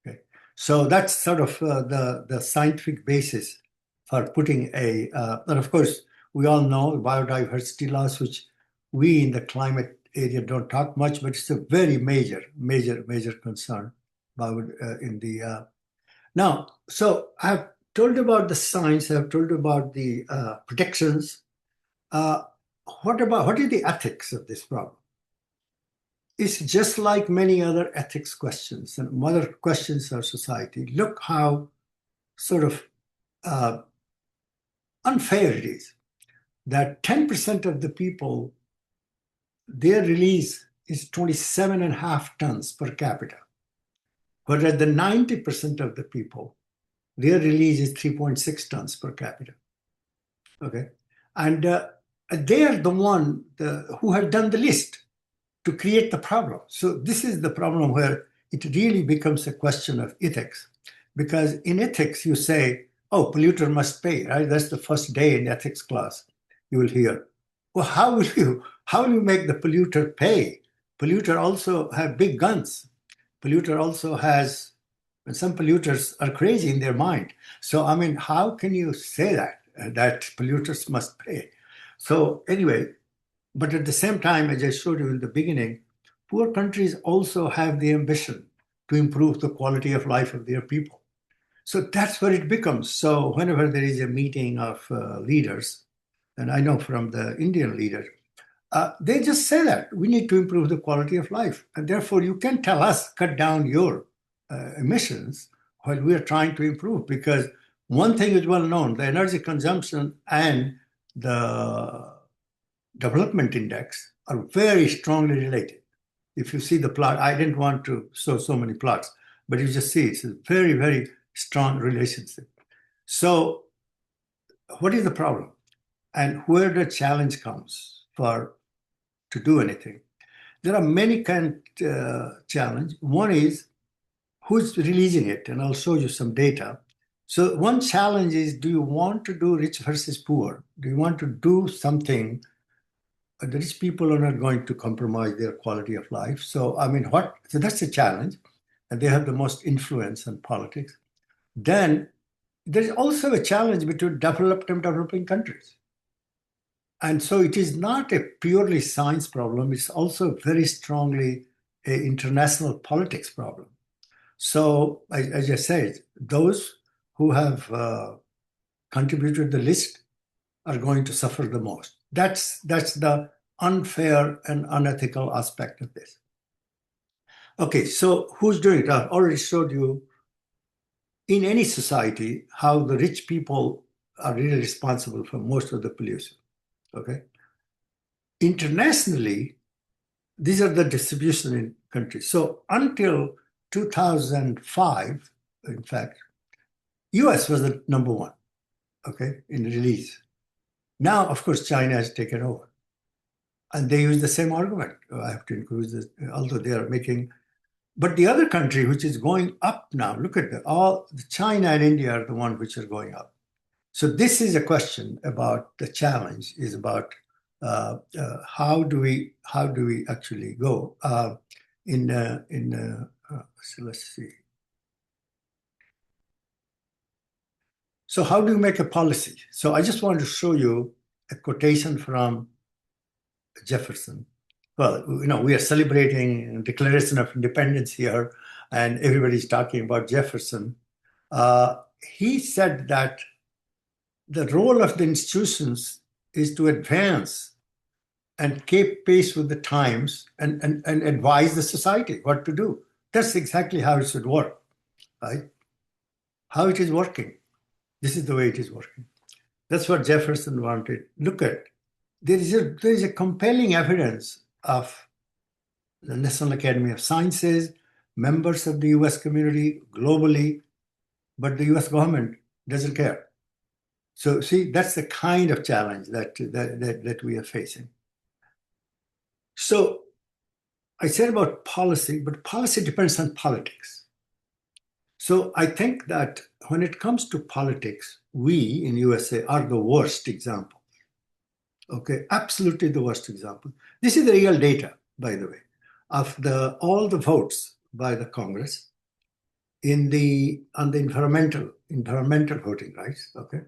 Okay, so that's sort of the scientific basis for putting a, and of course, we all know biodiversity loss, which we in the climate area don't talk much, but it's a very major concern about in the, now, so I've told you about the science, I've told you about the predictions. What is the ethics of this problem? It's just like many other ethics questions and other questions of society. Look how sort of unfair it is that 10% of the people, their release is 27.5 tons per capita, whereas the 90% of the people, their release is 3.6 tons per capita. Okay, and they are the one who have done the list to create the problem. So this is the problem where it really becomes a question of ethics, because in ethics you say, oh, polluter must pay, right? That's the first day in ethics class you will hear. Well, how will you make the polluter pay? Polluter also have big guns. Polluter also has, and some polluters are crazy in their mind. So, I mean, how can you say that polluters must pay? So anyway, but at the same time, as I showed you in the beginning, poor countries also have the ambition to improve the quality of life of their people. So that's where it becomes. So whenever there is a meeting of leaders, and I know from the Indian leader, they just say that we need to improve the quality of life. And therefore, you can tell us, cut down your emissions while we are trying to improve. Because one thing is well known, the energy consumption and the development index are very strongly related. If you see the plot, I didn't want to show so many plots, but you just see it's a very strong relationship. So what is the problem? And where the challenge comes to do anything? There are many kind of challenge. One is who's releasing it, and I'll show you some data. So one challenge is, do you want to do rich versus poor? Do you want to do something? The rich people are not going to compromise their quality of life. So, I mean, so that's a challenge, and they have the most influence in politics. Then there's also a challenge between developed and developing countries. And so it is not a purely science problem. It's also very strongly an international politics problem. So, as I said, those who have contributed the least are going to suffer the most. That's the unfair and unethical aspect of this. Okay, so who's doing it? I've already showed you in any society how the rich people are really responsible for most of the pollution. Okay. Internationally, these are the distribution in countries. So until 2005, in fact, US was the number one, okay, in release. Now, of course, China has taken over. And they use the same argument. Oh, I have to increase this, although they are making. But the other country which is going up now, look at China and India are the ones which are going up. So this is a question about the challenge is about how do we actually go so let's see. So how do you make a policy? So I just wanted to show you a quotation from Jefferson. Well, we are celebrating Declaration of Independence here, and everybody's talking about Jefferson. He said that the role of the institutions is to advance and keep pace with the times and advise the society what to do. That's exactly how it should work, right? How it is working. This is the way it is working. That's what Jefferson wanted. Look at, there is a compelling evidence of the National Academy of Sciences, members of the US community globally, but the US government doesn't care. So see, that's the kind of challenge that we are facing. So I said about policy, but policy depends on politics. So I think that when it comes to politics, we in USA are the worst example. Okay, absolutely the worst example. This is the real data, by the way. of all the votes by the Congress on the environmental voting rights. Okay,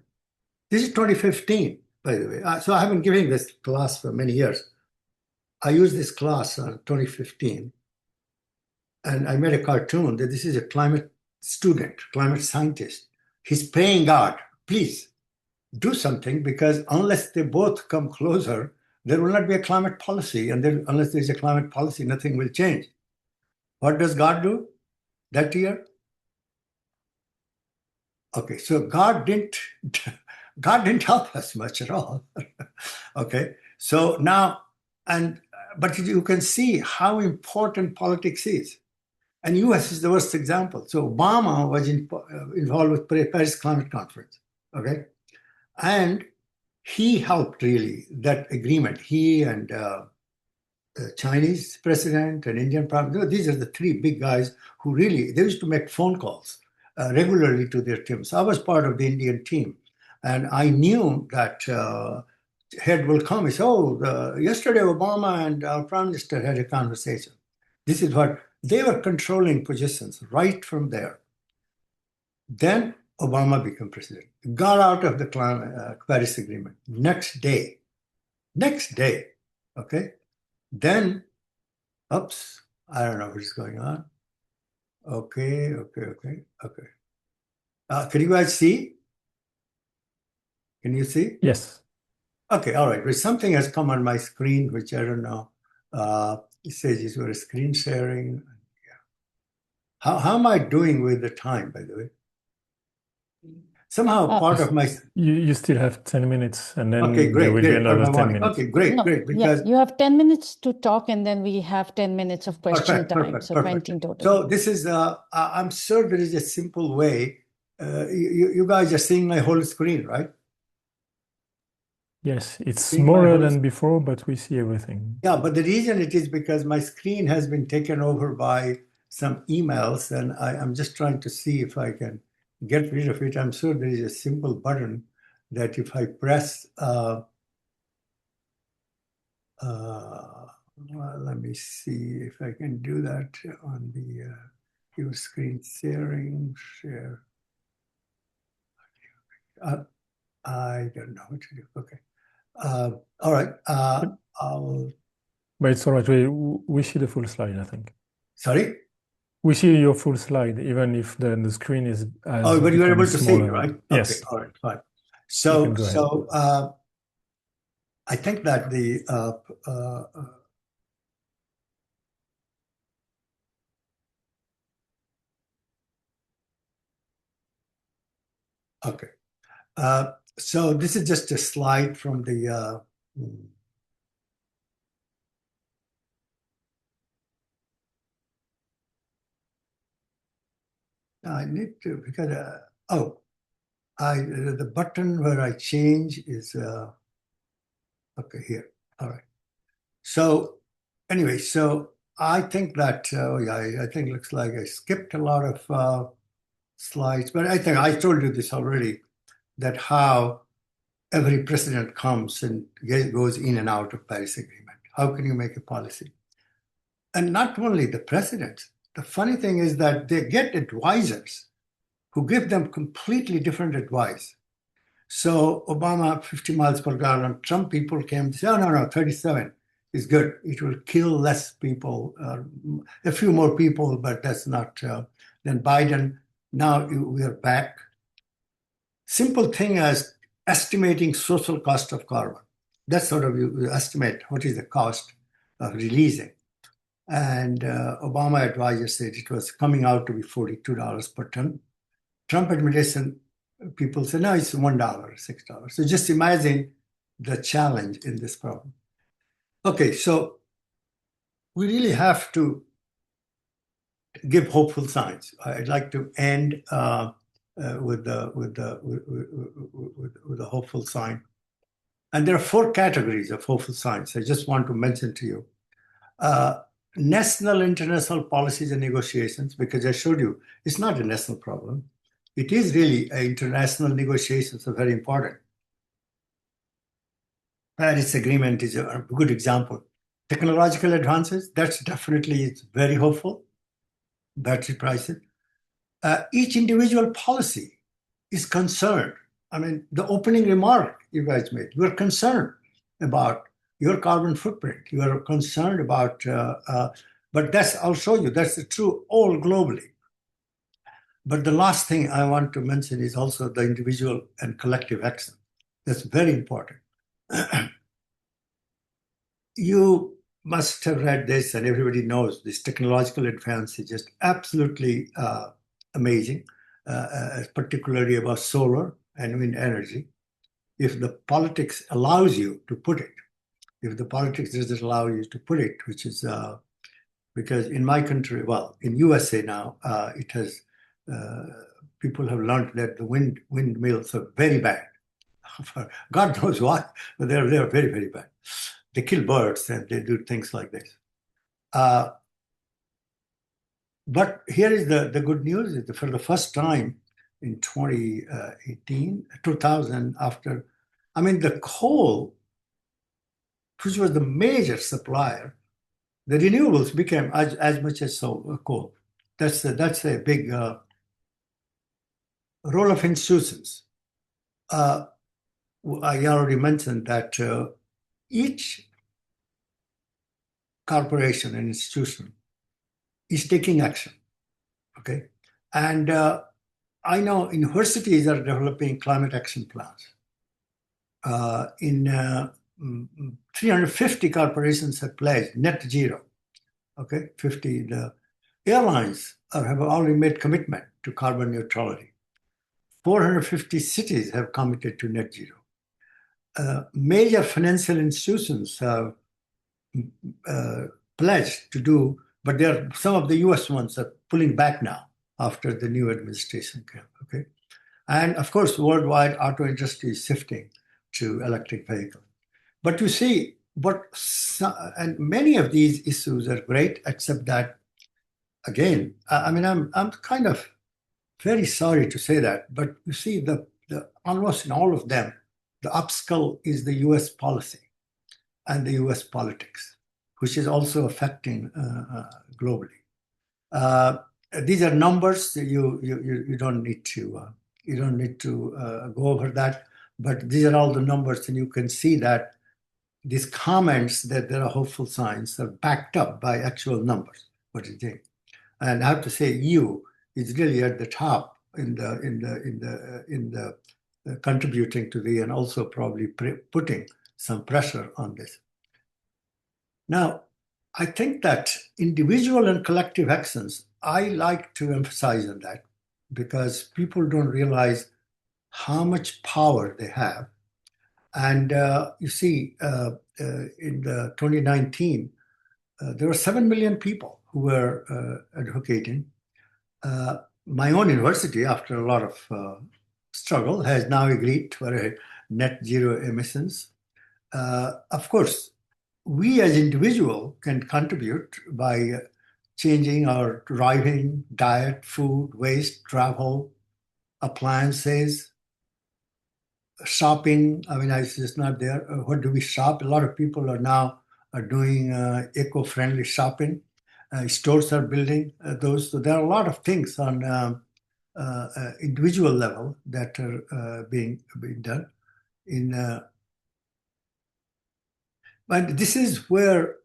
this is 2015, by the way. So I have been giving this class for many years. I used this class in 2015, and I made a cartoon that this is a climate student, climate scientist. He's praying God, please do something, because unless they both come closer, there will not be a climate policy. And then unless there's a climate policy, nothing will change. What does God do that year? Okay, so God didn't help us much at all. Okay, so now, but you can see how important politics is. And US is the worst example. So Obama was involved with Paris Climate Conference, okay? And he helped really that agreement. He and the Chinese president and Indian prime minister, these are the three big guys who really, they used to make phone calls regularly to their teams. I was part of the Indian team, and I knew that head will come. He said, yesterday Obama and our prime minister had a conversation. This is what, they were controlling positions right from there. Then Obama became president, got out of the Paris Agreement. Next day, okay? Then, oops, I don't know what's going on. Okay. Can you guys see? Can you see? Yes. Okay, all right. But something has come on my screen, which I don't know. It says you were screen sharing. Yeah. How am I doing with the time, by the way? Somehow part of my... You still have 10 minutes, and then okay, great, there will be another 10 minutes. Okay, great. Because you have 10 minutes to talk, and then we have 10 minutes of question time. So 20 in total. So this is, I'm sure there is a simple way. You guys are seeing my whole screen, right? Yes, it's smaller than before, but we see everything. Yeah, but the reason it is because my screen has been taken over by some emails, and I'm just trying to see if I can get rid of it. I'm sure there is a simple button that if I press, well, let me see if I can do that on the your screen sharing, share. I don't know what to do. Okay. All right. But it's all right. We see the full slide, I think. Sorry? We see your full slide, even if the screen is... but you are able to see it, right? Yes. Okay, all right, fine. So I think that the... okay. So this is just a slide from the... I need to, because, the button where I change is, okay, here, all right. So anyway, so I think that, I think it looks like I skipped a lot of slides, but I think I told you this already, that how every president comes and goes in and out of Paris Agreement. How can you make a policy? And not only the presidents, the funny thing is that they get advisors who give them completely different advice. So Obama, 50 miles per gallon, Trump people came and said, no, 37 is good. It will kill less people, a few more people, but that's not. Then Biden, now we are back. Simple thing as estimating social cost of carbon. That's sort of you estimate what is the cost of releasing. And Obama advisor said it was coming out to be $42 per ton. Trump administration people say, no, it's $1, $6. So just imagine the challenge in this problem. Okay, so we really have to give hopeful signs. I'd like to end with a hopeful sign. And there are 4 categories of hopeful signs I just want to mention to you. National, international policies and negotiations, because I showed you, it's not a national problem. It is really international negotiations are very important. Paris Agreement is a good example. Technological advances, that's definitely very hopeful. Battery prices. Each individual policy is concerned. I mean, the opening remark you guys made, you're concerned about your carbon footprint. You are concerned about, but I'll show you, that's true all globally. But the last thing I want to mention is also the individual and collective action. That's very important. You must have read this, and everybody knows this technological advance is just absolutely amazing, particularly about solar and wind energy. If the politics allows you to put it, if the politics doesn't allow you to put it, which is because in my country, well, in USA now, it has people have learned that the windmills are very bad. God knows why, but they're very, very bad. They kill birds and they do things like this. But here is the good news, is that for the first time in 2000, after, I mean, the coal, which was the major supplier, the renewables became as much as coal. That's a big role of institutions. I already mentioned that each corporation and institution is taking action, okay? And I know universities are developing climate action plans. 350 corporations have pledged net zero, okay? 50, the airlines have already made commitment to carbon neutrality. 450 cities have committed to net zero. Major financial institutions have pledged to do, but some of the US ones are pulling back now after the new administration came, okay? And of course, worldwide auto industry is shifting to electric vehicles. But you see, and many of these issues are great, except that, again, I mean, I'm kind of very sorry to say that, but you see, the almost in all of them, the obstacle is the US policy and the US politics, which is also affecting globally. These are numbers. You don't need to go over that, but these are all the numbers, and you can see that these comments that there are hopeful signs are backed up by actual numbers. What you think? And I have to say, EU is really at the top in the contributing to and also probably putting some pressure on this. Now, I think that individual and collective actions, I like to emphasize on that because people don't realize how much power they have. And you see, in 2019, there were 7 million people who were advocating. My own university, after a lot of struggle, has now agreed for a net zero emissions. Of course, we as individuals can contribute by changing our driving, diet, food, waste, travel, appliances, shopping. I mean, it's just not there. What do we shop? A lot of people are now doing eco-friendly shopping. Stores are building those. So there are a lot of things on individual level that are being done. But this is where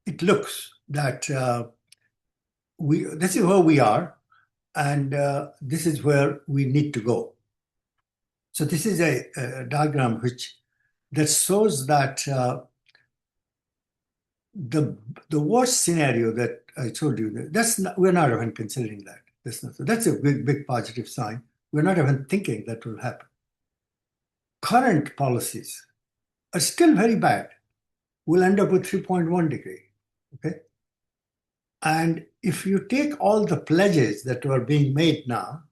it looks that this is where we are, and this is where we need to go. So this is a diagram that shows that the worst scenario that I told you, we're not even considering that. That's a big positive sign. We're not even thinking that will happen. Current policies are still very bad. We'll end up with 3.1 degree, okay? And if you take all the pledges that were being made now,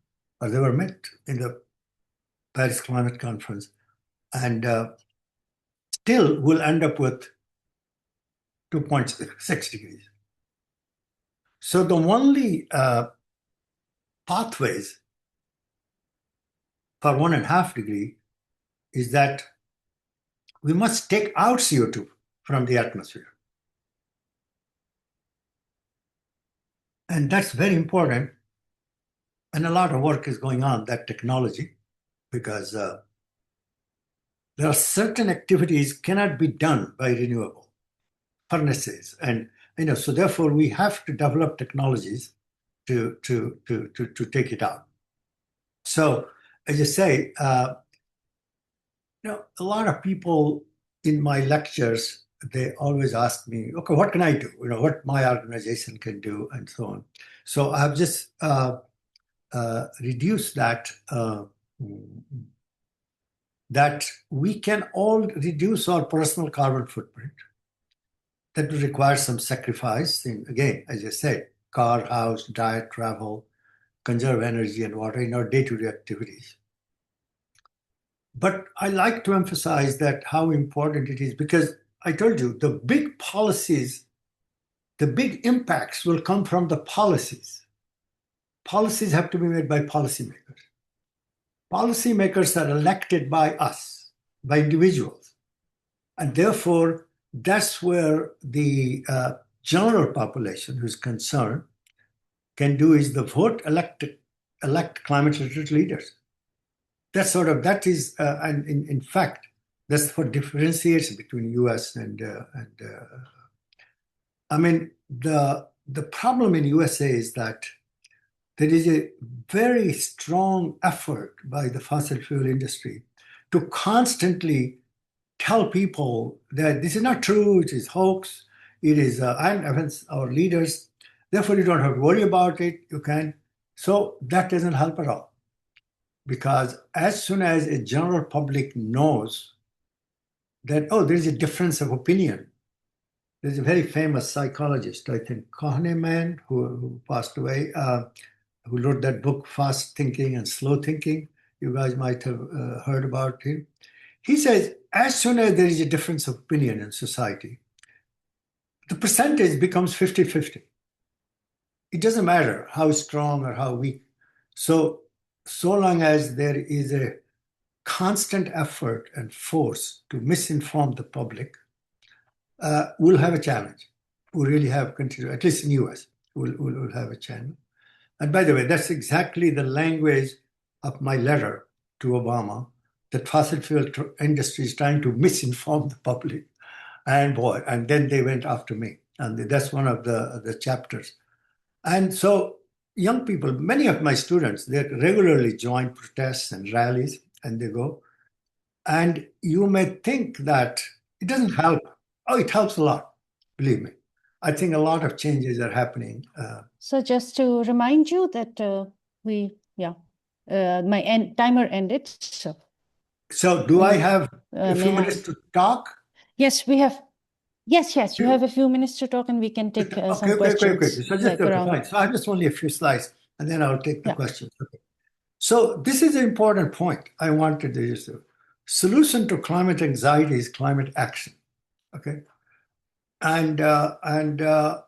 or they were made in the Paris Climate Conference, and still we'll end up with 2.6 degrees. So the only pathways for 1.5 degree is that we must take out CO2 from the atmosphere. And that's very important. And a lot of work is going on that technology, because there are certain activities cannot be done by renewable furnaces. And so therefore we have to develop technologies to take it out. So as you say, a lot of people in my lectures, they always ask me, okay, what can I do? What my organization can do, and so on. So I've just reduced that we can all reduce our personal carbon footprint. That will require some sacrifice. And again, as I said, car, house, diet, travel, conserve energy and water in our day-to-day activities. But I like to emphasize that how important it is, because I told you the big policies, the big impacts will come from the policies. Policies have to be made by policymakers. Policymakers are elected by us, by individuals. And therefore, that's where the general population who's concerned can do is the vote, elect climate literate leaders. That is, and in fact, that's what differentiates between US and I mean, the problem in USA is that there is a very strong effort by the fossil fuel industry to constantly tell people that this is not true, it is hoax, it is, and our leaders, therefore you don't have to worry about it, you can. So that doesn't help at all. Because as soon as a general public knows that, oh, there's a difference of opinion. There's a very famous psychologist, I think, Kahneman, who passed away, who wrote that book, Fast Thinking and Slow Thinking. You guys might have heard about him. He says, as soon as there is a difference of opinion in society, the percentage becomes 50-50. It doesn't matter how strong or how weak. So long as there is a constant effort and force to misinform the public, we'll have a challenge. We really have continued, at least in the US, we'll have a challenge. And by the way, that's exactly the language of my letter to Obama, that fossil fuel industry is trying to misinform the public. And boy, and then they went after me. And that's one of the chapters. And so young people, many of my students, they regularly join protests and rallies, and they go. And you may think that it doesn't help. Oh, it helps a lot, believe me. I think a lot of changes are happening. So just to remind you that my timer ended. So do I have a few minutes to talk? Yes, we have. Yes, you have a few minutes to talk and we can take some questions. Okay. So just fine. So I have just only a few slides and then I'll take the questions. Okay. So this is an important point I wanted to use. Solution to climate anxiety is climate action. Okay. And I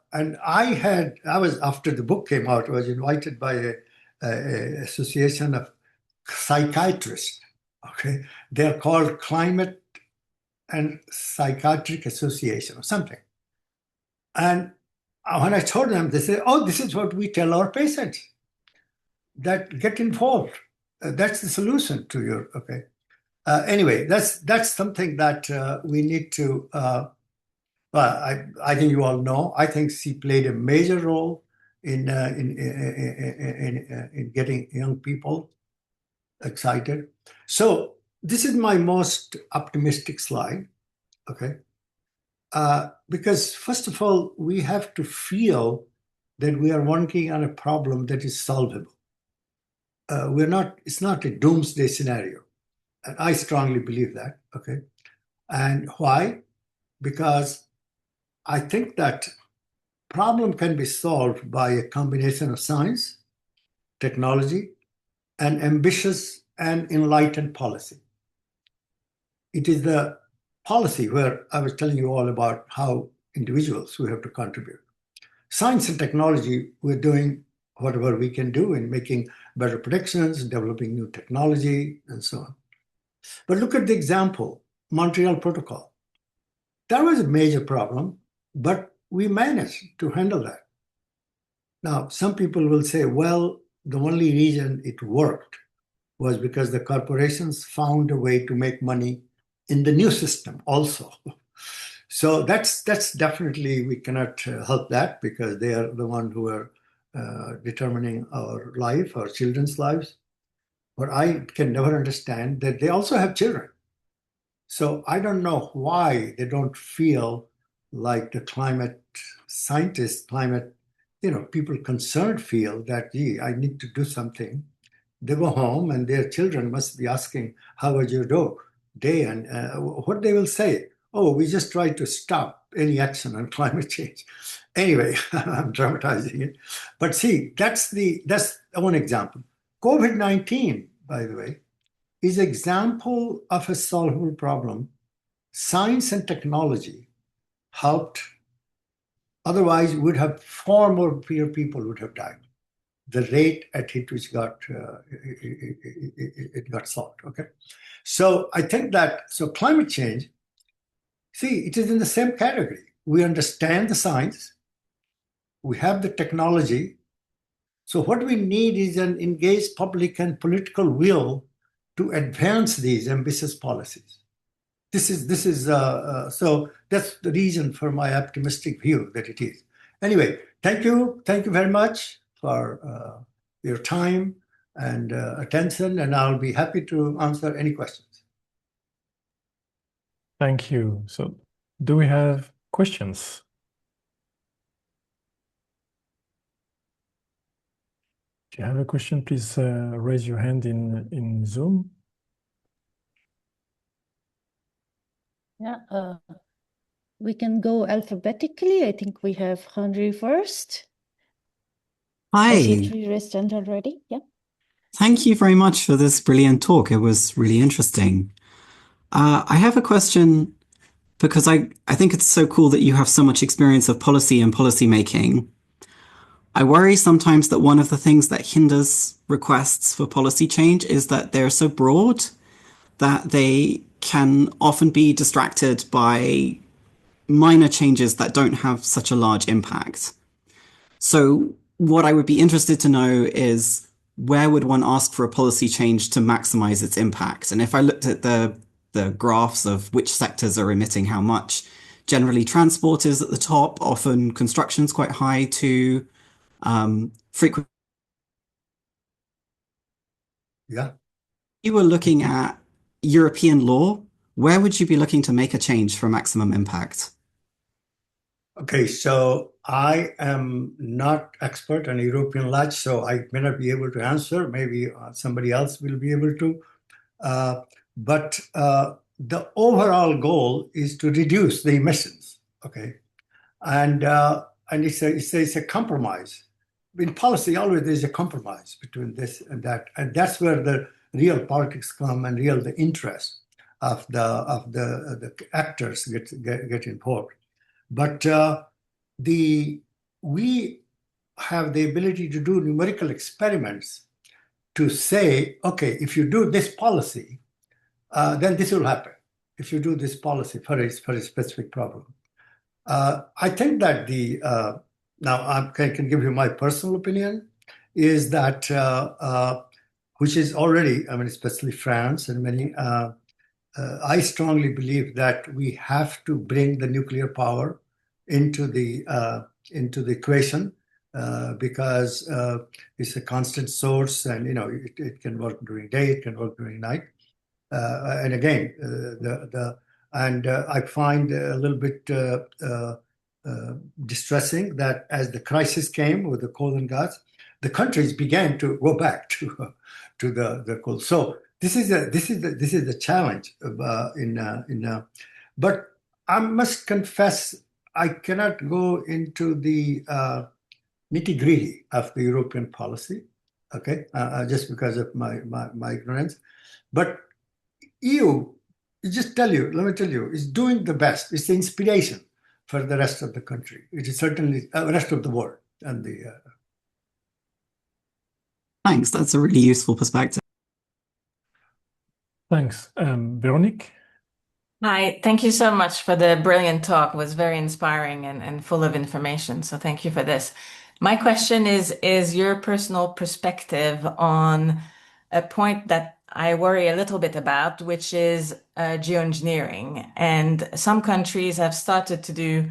was, after the book came out, I was invited by a association of psychiatrists. Okay. They're called Climate and Psychiatric Association or something. And when I told them, they said, oh, this is what we tell our patients, that get involved. That's the solution to your, okay. Anyway, that's something that we need to, well, I think you all know, I think she played a major role in getting young people excited. So this is my most optimistic slide, okay? Because first of all, we have to feel that we are working on a problem that is solvable. It's not a doomsday scenario. And I strongly believe that, okay? And why? Because I think that problem can be solved by a combination of science, technology, and ambitious and enlightened policy. It is the policy where I was telling you all about how individuals we have to contribute. Science and technology, we're doing whatever we can do in making better predictions, developing new technology, and so on. But look at the example, Montreal Protocol. That was a major problem, but we managed to handle that. Now, some people will say, well, the only reason it worked was because the corporations found a way to make money in the new system also. So that's definitely, we cannot help that because they are the one who are determining our life, our children's lives. But I can never understand that they also have children. So I don't know why they don't feel like the climate scientists, people concerned feel that, gee, I need to do something. They go home and their children must be asking, how was your day? And what they will say, oh, we just try to stop any action on climate change. Anyway, I'm dramatizing it. But see, that's one example. COVID-19, by the way, is an example of a solvable problem. Science and technology helped. Otherwise, would have far more people would have died. The rate at which it got solved. Okay, so I think that climate change. See, it is in the same category. We understand the science. We have the technology. So what we need is an engaged public and political will to advance these ambitious policies. So that's the reason for my optimistic view that it is. Anyway, thank you very much for your time and attention, and I'll be happy to answer any questions. Thank you. So do we have questions? If you have a question, please raise your hand in Zoom. Yeah, we can go alphabetically. I think we have Henry first. I see Hi, 3 raised hands already. Yeah. thank you very much for this brilliant talk. It was really interesting. I have a question because I think it's so cool that you have so much experience of policy and policy making. I worry sometimes that one of the things that hinders requests for policy change is that they're so broad that they can often be distracted by minor changes that don't have such a large impact. So what I would be interested to know is where would one ask for a policy change to maximize its impact? And if I looked at the graphs of which sectors are emitting how much, generally transport is at the top, often construction's quite high too, frequent. Yeah. You were looking at European law, where would you be looking to make a change for maximum impact? Okay, so I am not expert on European law, so I may not be able to answer. Maybe somebody else will be able to. But the overall goal is to reduce the emissions. Okay, and it's a compromise. In policy, always there's a compromise between this and that, and that's where the real politics come and the interest of the actors get involved. But we have the ability to do numerical experiments to say, okay, if you do this policy, then this will happen. If you do this policy for a specific problem. I think that now I can give you my personal opinion, is that which is already, I mean, especially France and many, I strongly believe that we have to bring the nuclear power into the equation because it's a constant source, and it can work during day, it can work during night, and again I find a little bit distressing that as the crisis came with the coal and gas, the countries began to go back to the coal. So this is the challenge but I must confess I cannot go into the nitty-gritty of the European policy, okay, just because of my ignorance. But EU, let me tell you, is doing the best. It's the inspiration for the rest of the country. It is certainly the rest of the world. And Thanks, that's a really useful perspective. Thanks. Veronique? Hi, thank you so much for the brilliant talk. It was very inspiring and full of information. So thank you for this. My question is your personal perspective on a point that I worry a little bit about, which is geoengineering. And some countries have started to do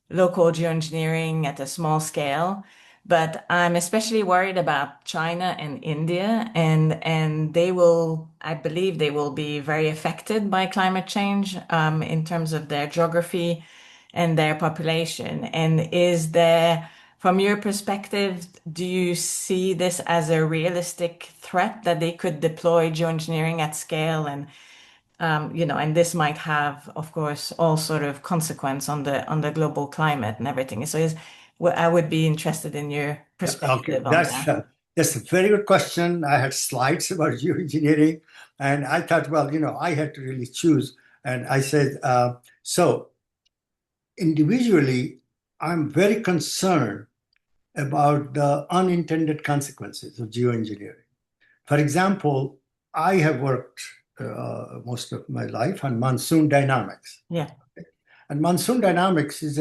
local geoengineering at a small scale, but I'm especially worried about China and India, and they will, I believe, they will be very affected by climate change in terms of their geography and their population. And is there, from your perspective, do you see this as a realistic threat that they could deploy geoengineering at scale and and this might have, of course, all sort of consequence on the global climate and everything. So I would be interested in your perspective on that. That's a very good question. I had slides about geoengineering, and I thought, well, I had to really choose. And I said, so individually, I'm very concerned about the unintended consequences of geoengineering. For example, I have worked most of my life on monsoon dynamics. Yeah. And monsoon dynamics is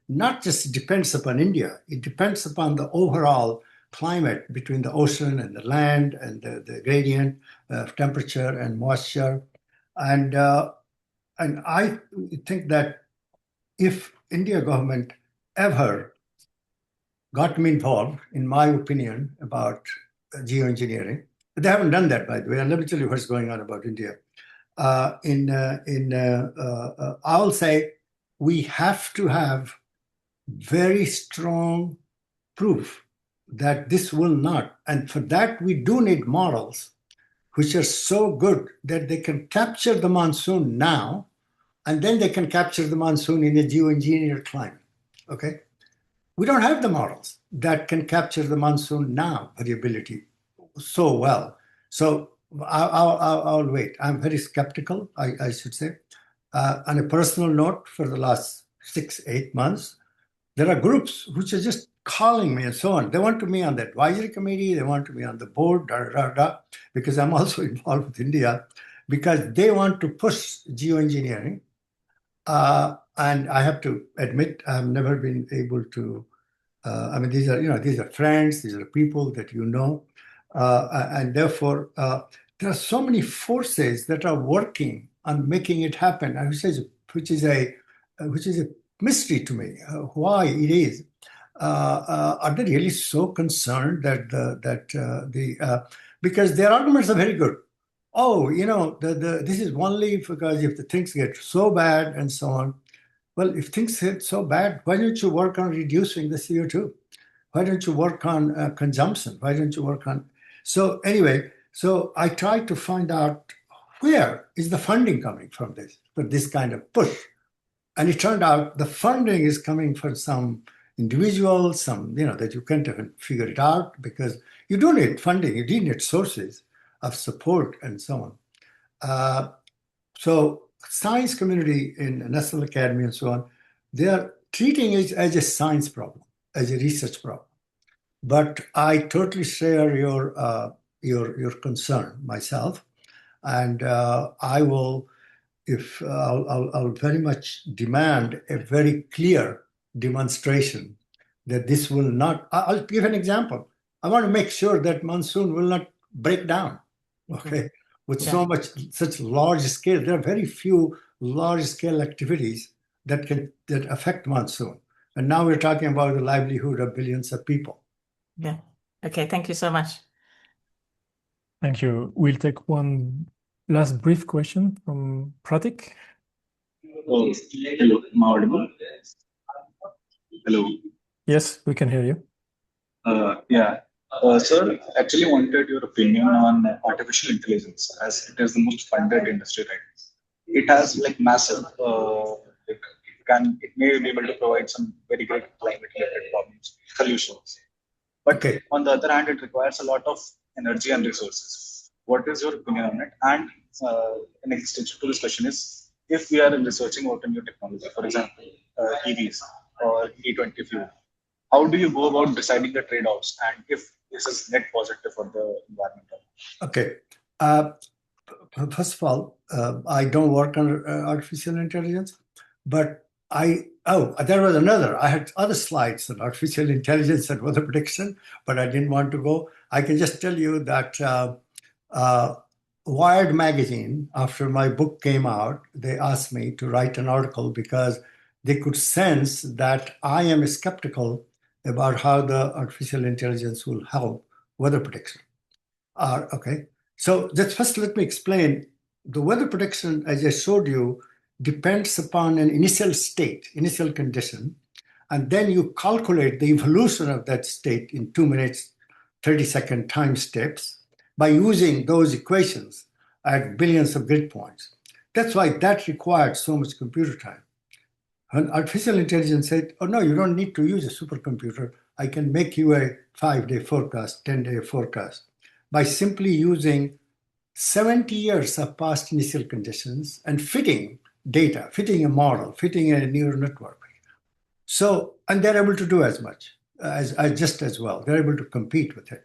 not just depends upon India, it depends upon the overall climate between the ocean and the land and the gradient of temperature and moisture. And I think that if India government ever got me involved, in my opinion, about geoengineering, but they haven't done that, by the way. And let me tell you what's going on about India. I'll say we have to have very strong proof that this will not. And for that, we do need models which are so good that they can capture the monsoon now, and then they can capture the monsoon in a geoengineered climate. Okay? We don't have the models that can capture the monsoon now variability so well. So I'll wait. I'm very skeptical, I should say. On a personal note, for the last 6-8 months, there are groups which are just calling me and so on. They want me on the advisory committee. They want me on the board, because I'm also involved with India, because they want to push geoengineering. And I have to admit, I've never been able to. These are friends. These are people that you know, and therefore there are so many forces that are working on making it happen, and which is a mystery to me. Why it is? Are they really so concerned because their arguments are very good? Oh, this is only because if the things get so bad and so on. Well, if things get so bad, why don't you work on reducing the CO2? Why don't you work on consumption? Why don't you work on... So anyway, so I tried to find out where is the funding coming from for this kind of push. And it turned out the funding is coming from some individuals, that you can't even figure it out, because you do need funding, you do need sources of support and so on. So science community in National Academy and so on, they are treating it as a science problem, as a research problem. But I totally share your concern myself, and I will, I'll very much demand a very clear demonstration that this will not. I'll give an example. I want to make sure that monsoon will not break down. Okay. With such large scale, there are very few large scale activities that affect monsoon. And now we're talking about the livelihood of billions of people. Yeah. Okay. Thank you so much. Thank you. We'll take one last brief question from Pratik. Oh, hello. Am I audible? Hello. Yes, we can hear you. Yeah. Sir, actually wanted your opinion on artificial intelligence, as it is the most funded industry right now. It has massive, it may be able to provide some very great climate-related problems, solutions. But on the other hand, it requires a lot of energy and resources. What is your opinion on it? And an extension to this question is, if we are researching about a new technology, for example, EVs or E20 fuel, how do you go about deciding the trade-offs, and if this is net positive for the environment? Okay. First of all, I don't work on artificial intelligence, but there was another. I had other slides on artificial intelligence and weather prediction, but I didn't want to go. I can just tell you that Wired magazine, after my book came out, they asked me to write an article because they could sense that I am skeptical about how the artificial intelligence will help weather prediction. Okay, so just first let me explain. The weather prediction, as I showed you, depends upon an initial state, initial condition, and then you calculate the evolution of that state in 2 minutes, 30-second time steps by using those equations at billions of grid points. That's why that required so much computer time. And artificial intelligence said, oh no, you don't need to use a supercomputer. I can make you a 5-day forecast, 10-day forecast by simply using 70 years of past initial conditions and fitting data, fitting a model, fitting a neural network. So, and they're able to do as much, just as well. They're able to compete with it.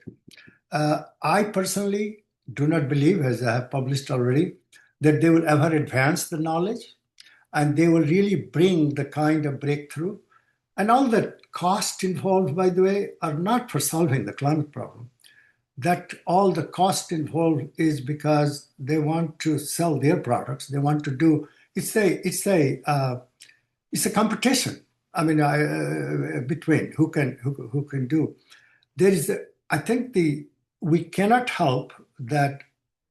I personally do not believe, as I have published already, that they will ever advance the knowledge and they will really bring the kind of breakthrough. And all the costs involved, by the way, are not for solving the climate problem. That all the cost involved is because they want to sell their products. They want to do, it's a competition. I mean, between who can do. There is, I think we cannot help that.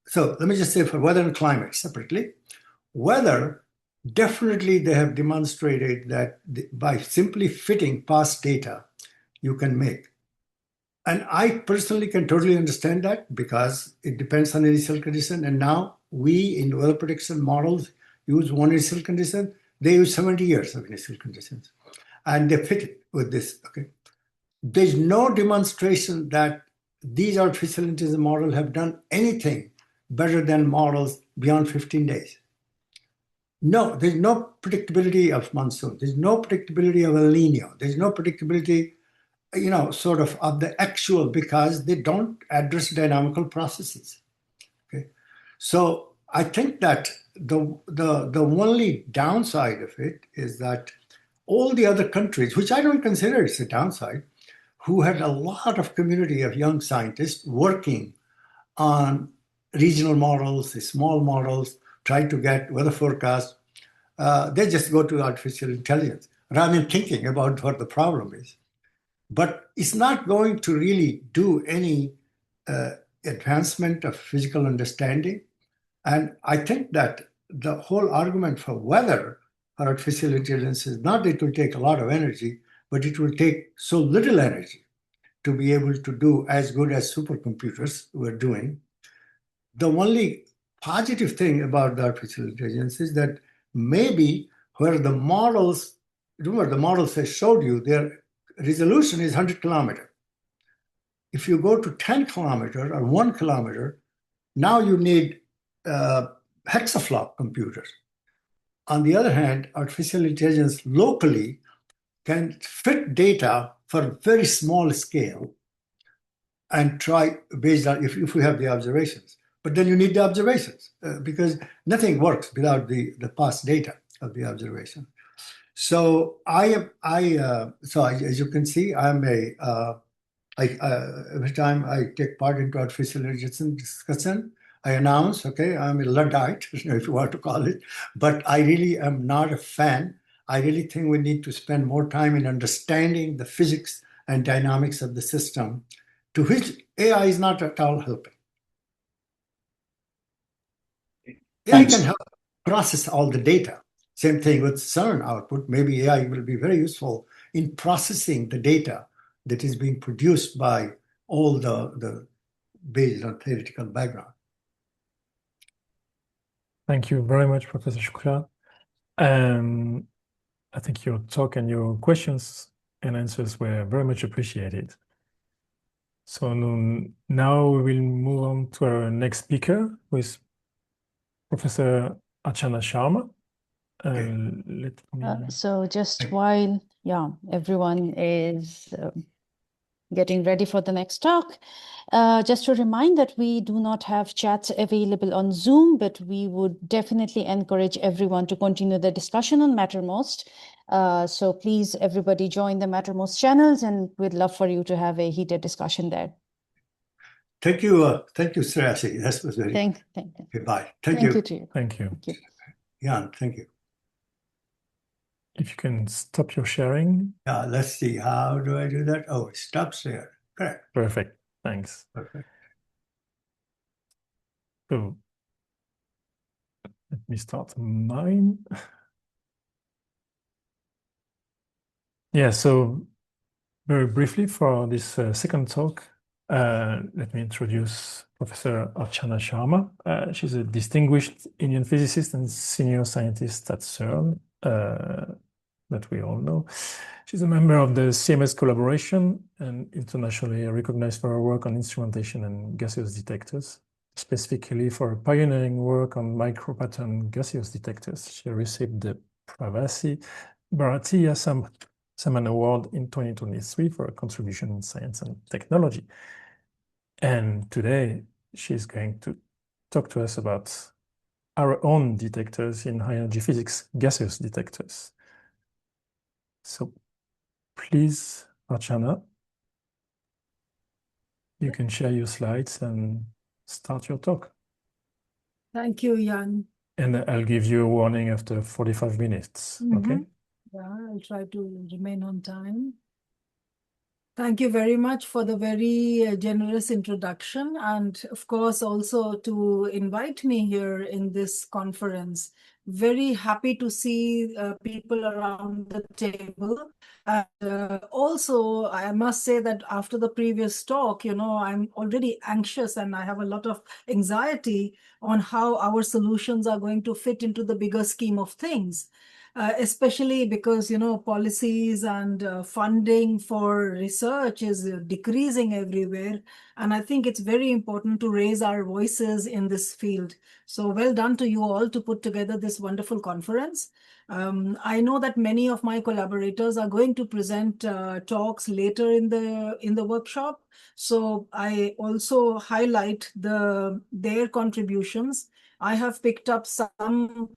So let me just say for weather and climate separately. Weather, definitely they have demonstrated that by simply fitting past data, you can make. And I personally can totally understand that because it depends on initial condition. And now we in weather prediction models use one initial condition. They use 70 years of initial conditions. And they fit it with this, okay? There's no demonstration that these artificial intelligence models have done anything better than models beyond 15 days. No, there's no predictability of monsoon. There's no predictability of El Nino. There's no predictability, sort of the actual, because they don't address dynamical processes. Okay, so I think that the only downside of it is that all the other countries, which I don't consider it's a downside, who had a lot of community of young scientists working on regional models, small models, try to get weather forecasts, they just go to artificial intelligence rather than thinking about what the problem is. But it's not going to really do any advancement of physical understanding. And I think that the whole argument for weather for artificial intelligence is not that it will take a lot of energy, but it will take so little energy to be able to do as good as supercomputers were doing. The only positive thing about the artificial intelligence is that maybe where the models, remember the models I showed you, their resolution is 100 kilometers. If you go to 10 kilometers or 1 kilometer, now you need hexaflop computers. On the other hand, artificial intelligence locally can fit data for a very small scale and try based on if we have the observations. But then you need the observations because nothing works without the past data of the observation. So so as you can see, I'm every time I take part into artificial intelligence discussion, I announce, okay, I'm a Luddite, if you want to call it, but I really am not a fan. I really think we need to spend more time in understanding the physics and dynamics of the system, to which AI is not at all helping. AI can help process all the data. Same thing with CERN output. Maybe AI will be very useful in processing the data that is being produced by all the based on theoretical background. Thank you very much, Professor Shukla. I think your talk and your questions and answers were very much appreciated. So now we will move on to our next speaker, who is Professor Archana Sharma. So just while everyone is getting ready for the next talk, just to remind that we do not have chats available on Zoom, but we would definitely encourage everyone to continue the discussion on Mattermost So please, everybody, join the Mattermost channels, and we'd love for you to have a heated discussion there. Thank you, Shreyasi. That was very. Thank you. Okay, bye. Thank Thank you. you to you. Thank you. Thank you. Jan, thank you. If you can stop your sharing. Yeah, let's see. How do I do that? Oh, it stops there. Correct. Perfect. Thanks. Perfect. So let me start mine. Yeah, so very briefly for this second talk, let me introduce Professor Archana Sharma. She's a distinguished Indian physicist and senior scientist at CERN, that we all know. She's a member of the CMS collaboration and internationally recognized for her work on instrumentation and gaseous detectors, specifically for her pioneering work on micropattern gaseous detectors. She received the Pravasi Bharatiya Saman Award in 2023 for her contribution in science and technology. And today she's going to talk to us about our own detectors in high energy physics, gaseous detectors. So please, Archana, you can share your slides and start your talk. Thank you, Jan. And I'll give you a warning after 45 minutes, okay? Yeah, I'll try to remain on time. Thank you very much for the very generous introduction, and of course also to invite me here in this conference. Very happy to see people around the table. And also, I must say that after the previous talk, I'm already anxious and I have a lot of anxiety on how our solutions are going to fit into the bigger scheme of things. Especially because, policies and funding for research is decreasing everywhere. And I think it's very important to raise our voices in this field. So well done to you all to put together this wonderful conference. I know that many of my collaborators are going to present talks later in the workshop. So I also highlight their contributions. I have picked up some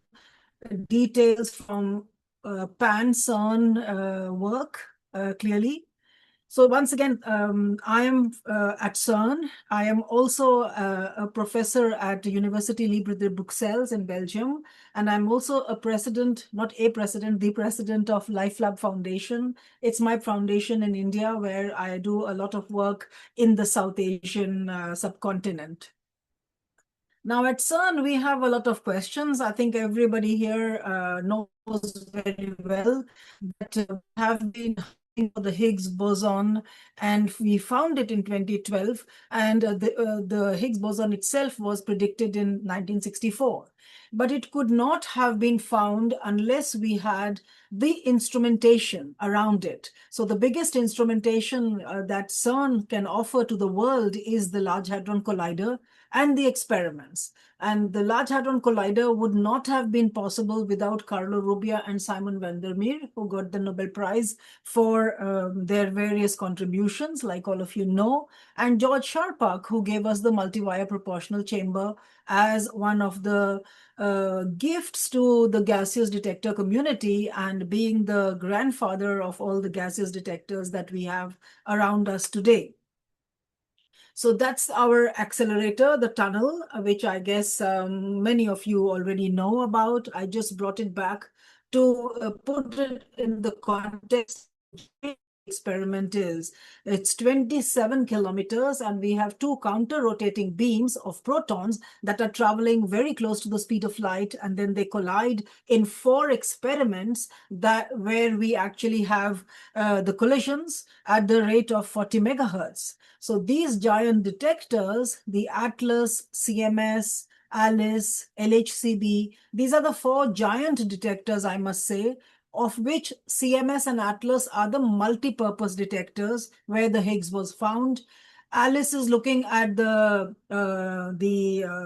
details from CERN work clearly. So once again, I am at CERN. I am also a professor at the University Libre de Bruxelles in Belgium. And I'm also a president, not a president, the president of LifeLab Foundation. It's my foundation in India where I do a lot of work in the South Asian subcontinent. Now at CERN, we have a lot of questions. I think everybody here knows very well that we have been hunting for the Higgs boson, and we found it in 2012. And the Higgs boson itself was predicted in 1964. But it could not have been found unless we had the instrumentation around it. So the biggest instrumentation that CERN can offer to the world is the Large Hadron Collider and the experiments. And the Large Hadron Collider would not have been possible without Carlo Rubbia and Simon van der Meer, who got the Nobel Prize for their various contributions, like all of you know, and George Sharpak, who gave us the multi-wire proportional chamber as one of the gifts to the gaseous detector community, and being the grandfather of all the gaseous detectors that we have around us today. So that's our accelerator, the tunnel, which I guess many of you already know about. I just brought it back to put it in the context experiment is. It's 27 kilometers, and we have two counter-rotating beams of protons that are traveling very close to the speed of light, and then they collide in 4 experiments where we actually have the collisions at the rate of 40 megahertz. So these giant detectors, the ATLAS, CMS, ALICE, LHCb, these are the 4 giant detectors, I must say, of which CMS and ATLAS are the multi-purpose detectors where the Higgs was found. ALICE is looking at the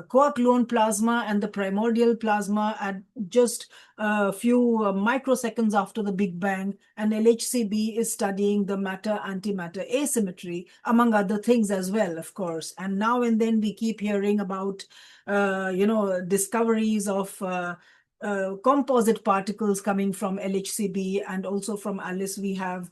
quark-gluon plasma and the primordial plasma at just a few microseconds after the Big Bang, and LHCb is studying the matter-antimatter asymmetry, among other things as well, of course. And now and then we keep hearing about, discoveries of composite particles coming from LHCb, and also from ALICE we have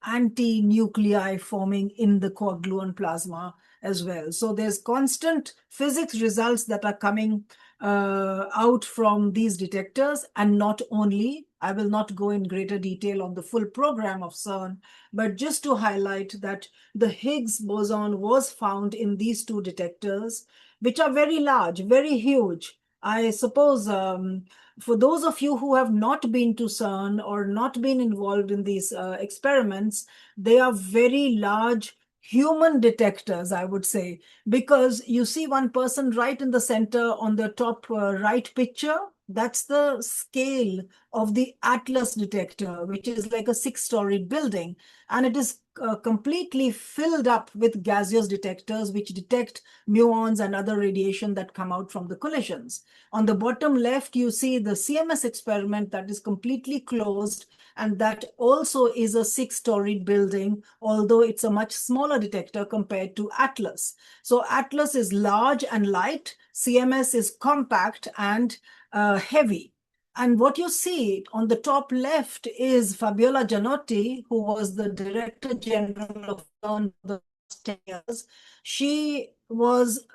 anti-nuclei forming in the coagulon plasma as well. So there's constant physics results that are coming out from these detectors, and not only, I will not go in greater detail on the full program of CERN, but just to highlight that the Higgs boson was found in these two detectors, which are very large, very huge. I suppose for those of you who have not been to CERN or not been involved in these experiments, they are very large human detectors, I would say, because you see one person right in the center on the top right picture. That's the scale of the Atlas detector, which is like a 6-story building. And it is completely filled up with gaseous detectors, which detect muons and other radiation that come out from the collisions. On the bottom left, you see the CMS experiment that is completely closed, and that also is a 6-story building, although it's a much smaller detector compared to Atlas. So Atlas is large and light, CMS is compact and heavy. And what you see on the top left is Fabiola Gianotti, who was the Director General of CERN for the last 10 years. She was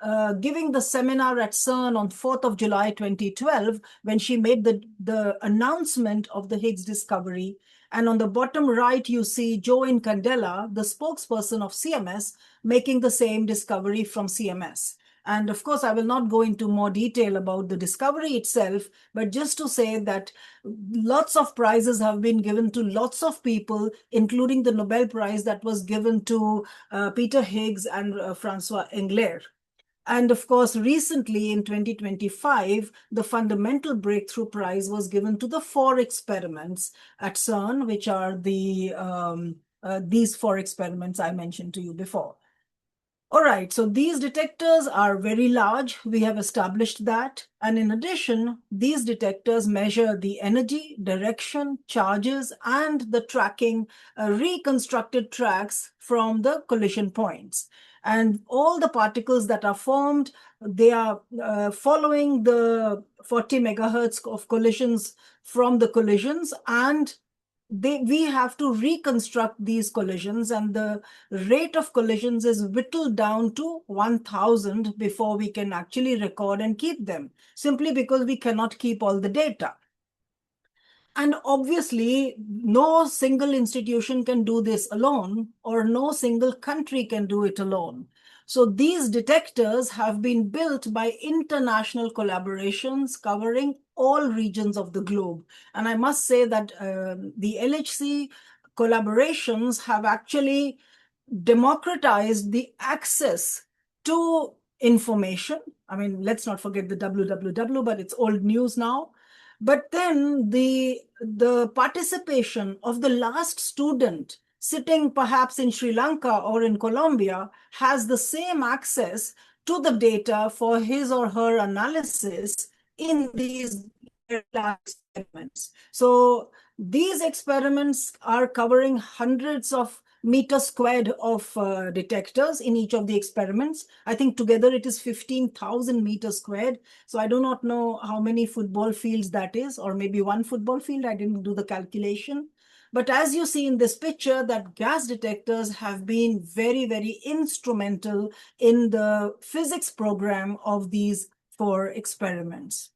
giving the seminar at CERN on 4th of July 2012, when she made the announcement of the Higgs discovery. And on the bottom right, you see Joe Candela, the spokesperson of CMS, making the same discovery from CMS. And of course, I will not go into more detail about the discovery itself, but just to say that lots of prizes have been given to lots of people, including the Nobel Prize that was given to Peter Higgs and Francois Englert. And of course, recently in 2025, the Fundamental Breakthrough Prize was given to the 4 experiments at CERN, which are these 4 experiments I mentioned to you before. All right, so these detectors are very large. We have established that. And in addition, these detectors measure the energy, direction, charges, and the tracking reconstructed tracks from the collision points. And all the particles that are formed, they are following the 40 megahertz of collisions from the collisions, and we have to reconstruct these collisions, and the rate of collisions is whittled down to 1,000 before we can actually record and keep them, simply because we cannot keep all the data. And obviously, no single institution can do this alone, or no single country can do it alone. So these detectors have been built by international collaborations covering all regions of the globe. And I must say that the LHC collaborations have actually democratized the access to information. I mean, let's not forget the www, but it's old news now. But then the participation of the last student sitting perhaps in Sri Lanka or in Colombia has the same access to the data for his or her analysis in these experiments. So these experiments are covering hundreds of meters squared of detectors in each of the experiments. I think together it is 15,000 meters squared. So I do not know how many football fields that is, or maybe one football field. I didn't do the calculation. But as you see in this picture, that gas detectors have been very, very instrumental in the physics program of these 4 experiments.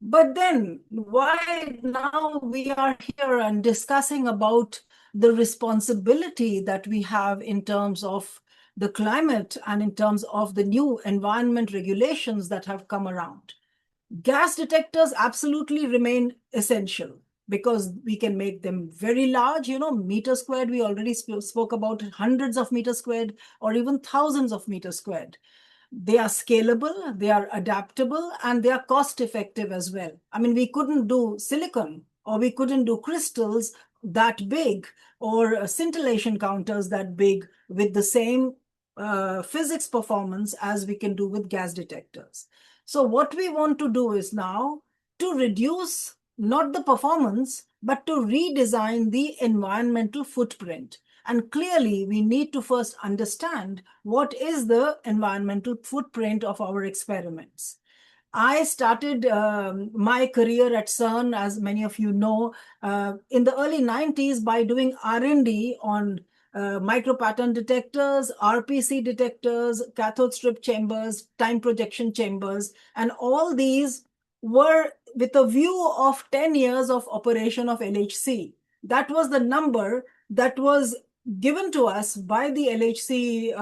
But then why now we are here and discussing about the responsibility that we have in terms of the climate and in terms of the new environment regulations that have come around? Gas detectors absolutely remain essential because we can make them very large, meter squared. We already spoke about hundreds of meters squared or even thousands of meters squared. They are scalable, they are adaptable, and they are cost effective as well. I mean, we couldn't do silicon, or we couldn't do crystals that big, or scintillation counters that big with the same physics performance as we can do with gas detectors. So what we want to do is now to reduce not the performance, but to redesign the environmental footprint. And clearly, we need to first understand what is the environmental footprint of our experiments. I started my career at CERN, as many of you know, in the early 90s by doing R&D on micropattern detectors, RPC detectors, cathode strip chambers, time projection chambers, and all these were with a view of 10 years of operation of LHC. That was the number that was given to us by the LHC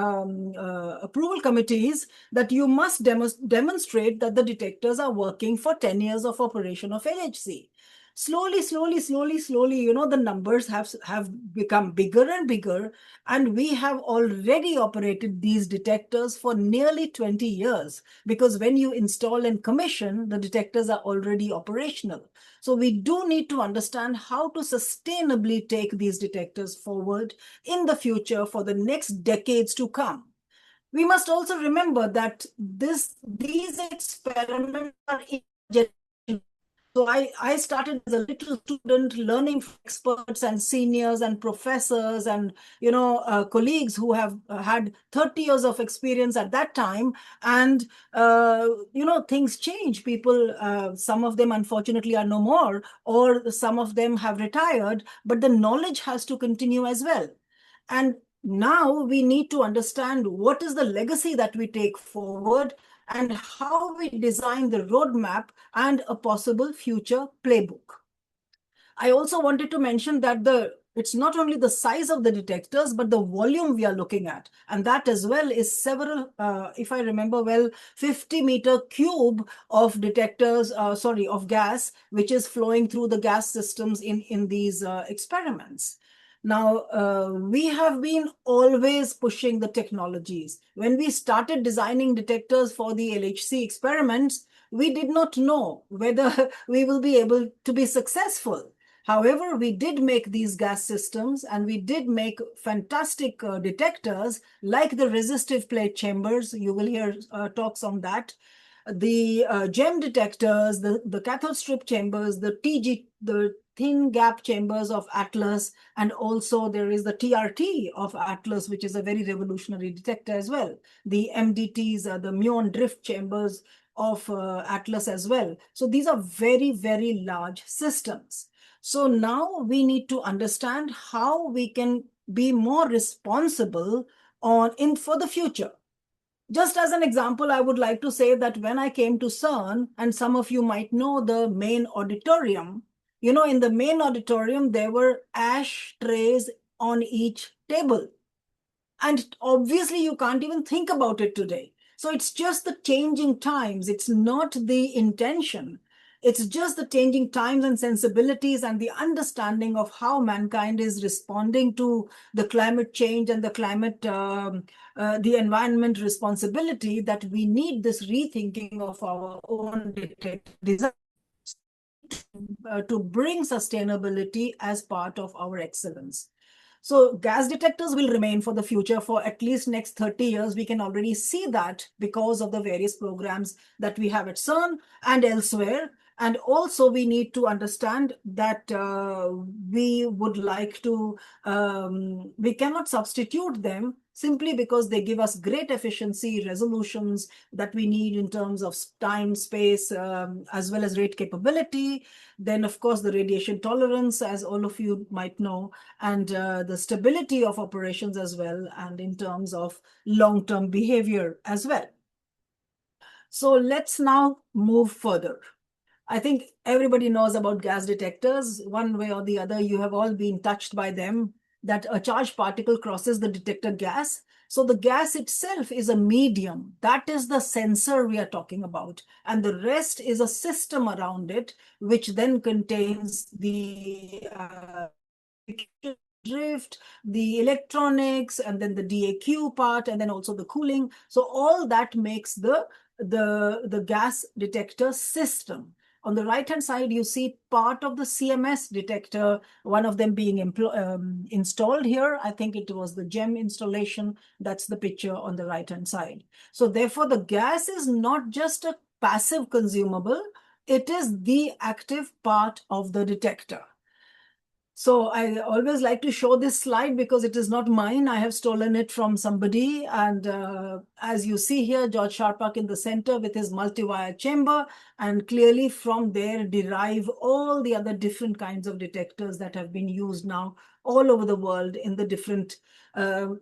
approval committees, that you must demonstrate that the detectors are working for 10 years of operation of LHC. Slowly, the numbers have become bigger and bigger, and we have already operated these detectors for nearly 20 years, because when you install and commission, the detectors are already operational. So we do need to understand how to sustainably take these detectors forward in the future for the next decades to come. We must also remember that these experiments are intergenerational. So I started as a little student learning from experts and seniors and professors and colleagues who have had 30 years of experience at that time. And things change. People, some of them unfortunately are no more, or some of them have retired, but the knowledge has to continue as well. And now we need to understand what is the legacy that we take forward and how we design the roadmap and a possible future playbook. I also wanted to mention that it's not only the size of the detectors, but the volume we are looking at. And that as well is several, if I remember well, 50-meter cube of detectors, of gas, which is flowing through the gas systems in these experiments. Now, we have been always pushing the technologies. When we started designing detectors for the LHC experiments, we did not know whether we will be able to be successful. However, we did make these gas systems, and we did make fantastic detectors like the resistive plate chambers. You will hear talks on that. The gem detectors, the cathode strip chambers, the thin gap chambers of Atlas, and also there is the TRT of Atlas, which is a very revolutionary detector as well. The MDTs are the muon drift chambers of Atlas as well. So these are very, very large systems. So now we need to understand how we can be more responsible for the future. Just as an example, I would like to say that when I came to CERN, and some of you might know the main auditorium, in the main auditorium, there were ash trays on each table. And obviously, you can't even think about it today. So it's just the changing times. It's not the intention. It's just the changing times and sensibilities and the understanding of how mankind is responding to the climate change and the the environment responsibility, that we need this rethinking of our own design to bring sustainability as part of our excellence. So gas detectors will remain for the future for at least next 30 years. We can already see that because of the various programs that we have at CERN and elsewhere. And also we need to understand that we would like to, we cannot substitute them simply because they give us great efficiency resolutions that we need in terms of time, space, as well as rate capability. Then, of course, the radiation tolerance, as all of you might know, and the stability of operations as well, and in terms of long-term behavior as well. So let's now move further. I think everybody knows about gas detectors. One way or the other, you have all been touched by them, that a charged particle crosses the detector gas. So the gas itself is a medium. That is the sensor we are talking about. And the rest is a system around it, which then contains the drift, the electronics, and then the DAQ part, and then also the cooling. So all that makes the gas detector system. On the right-hand side, you see part of the CMS detector, one of them being installed here. I think it was the GEM installation. That's the picture on the right-hand side. So therefore, the gas is not just a passive consumable. It is the active part of the detector. So I always like to show this slide because it is not mine. I have stolen it from somebody. And as you see here, George Sharpak in the center with his multi-wire chamber, and clearly from there derive all the other different kinds of detectors that have been used now all over the world in the different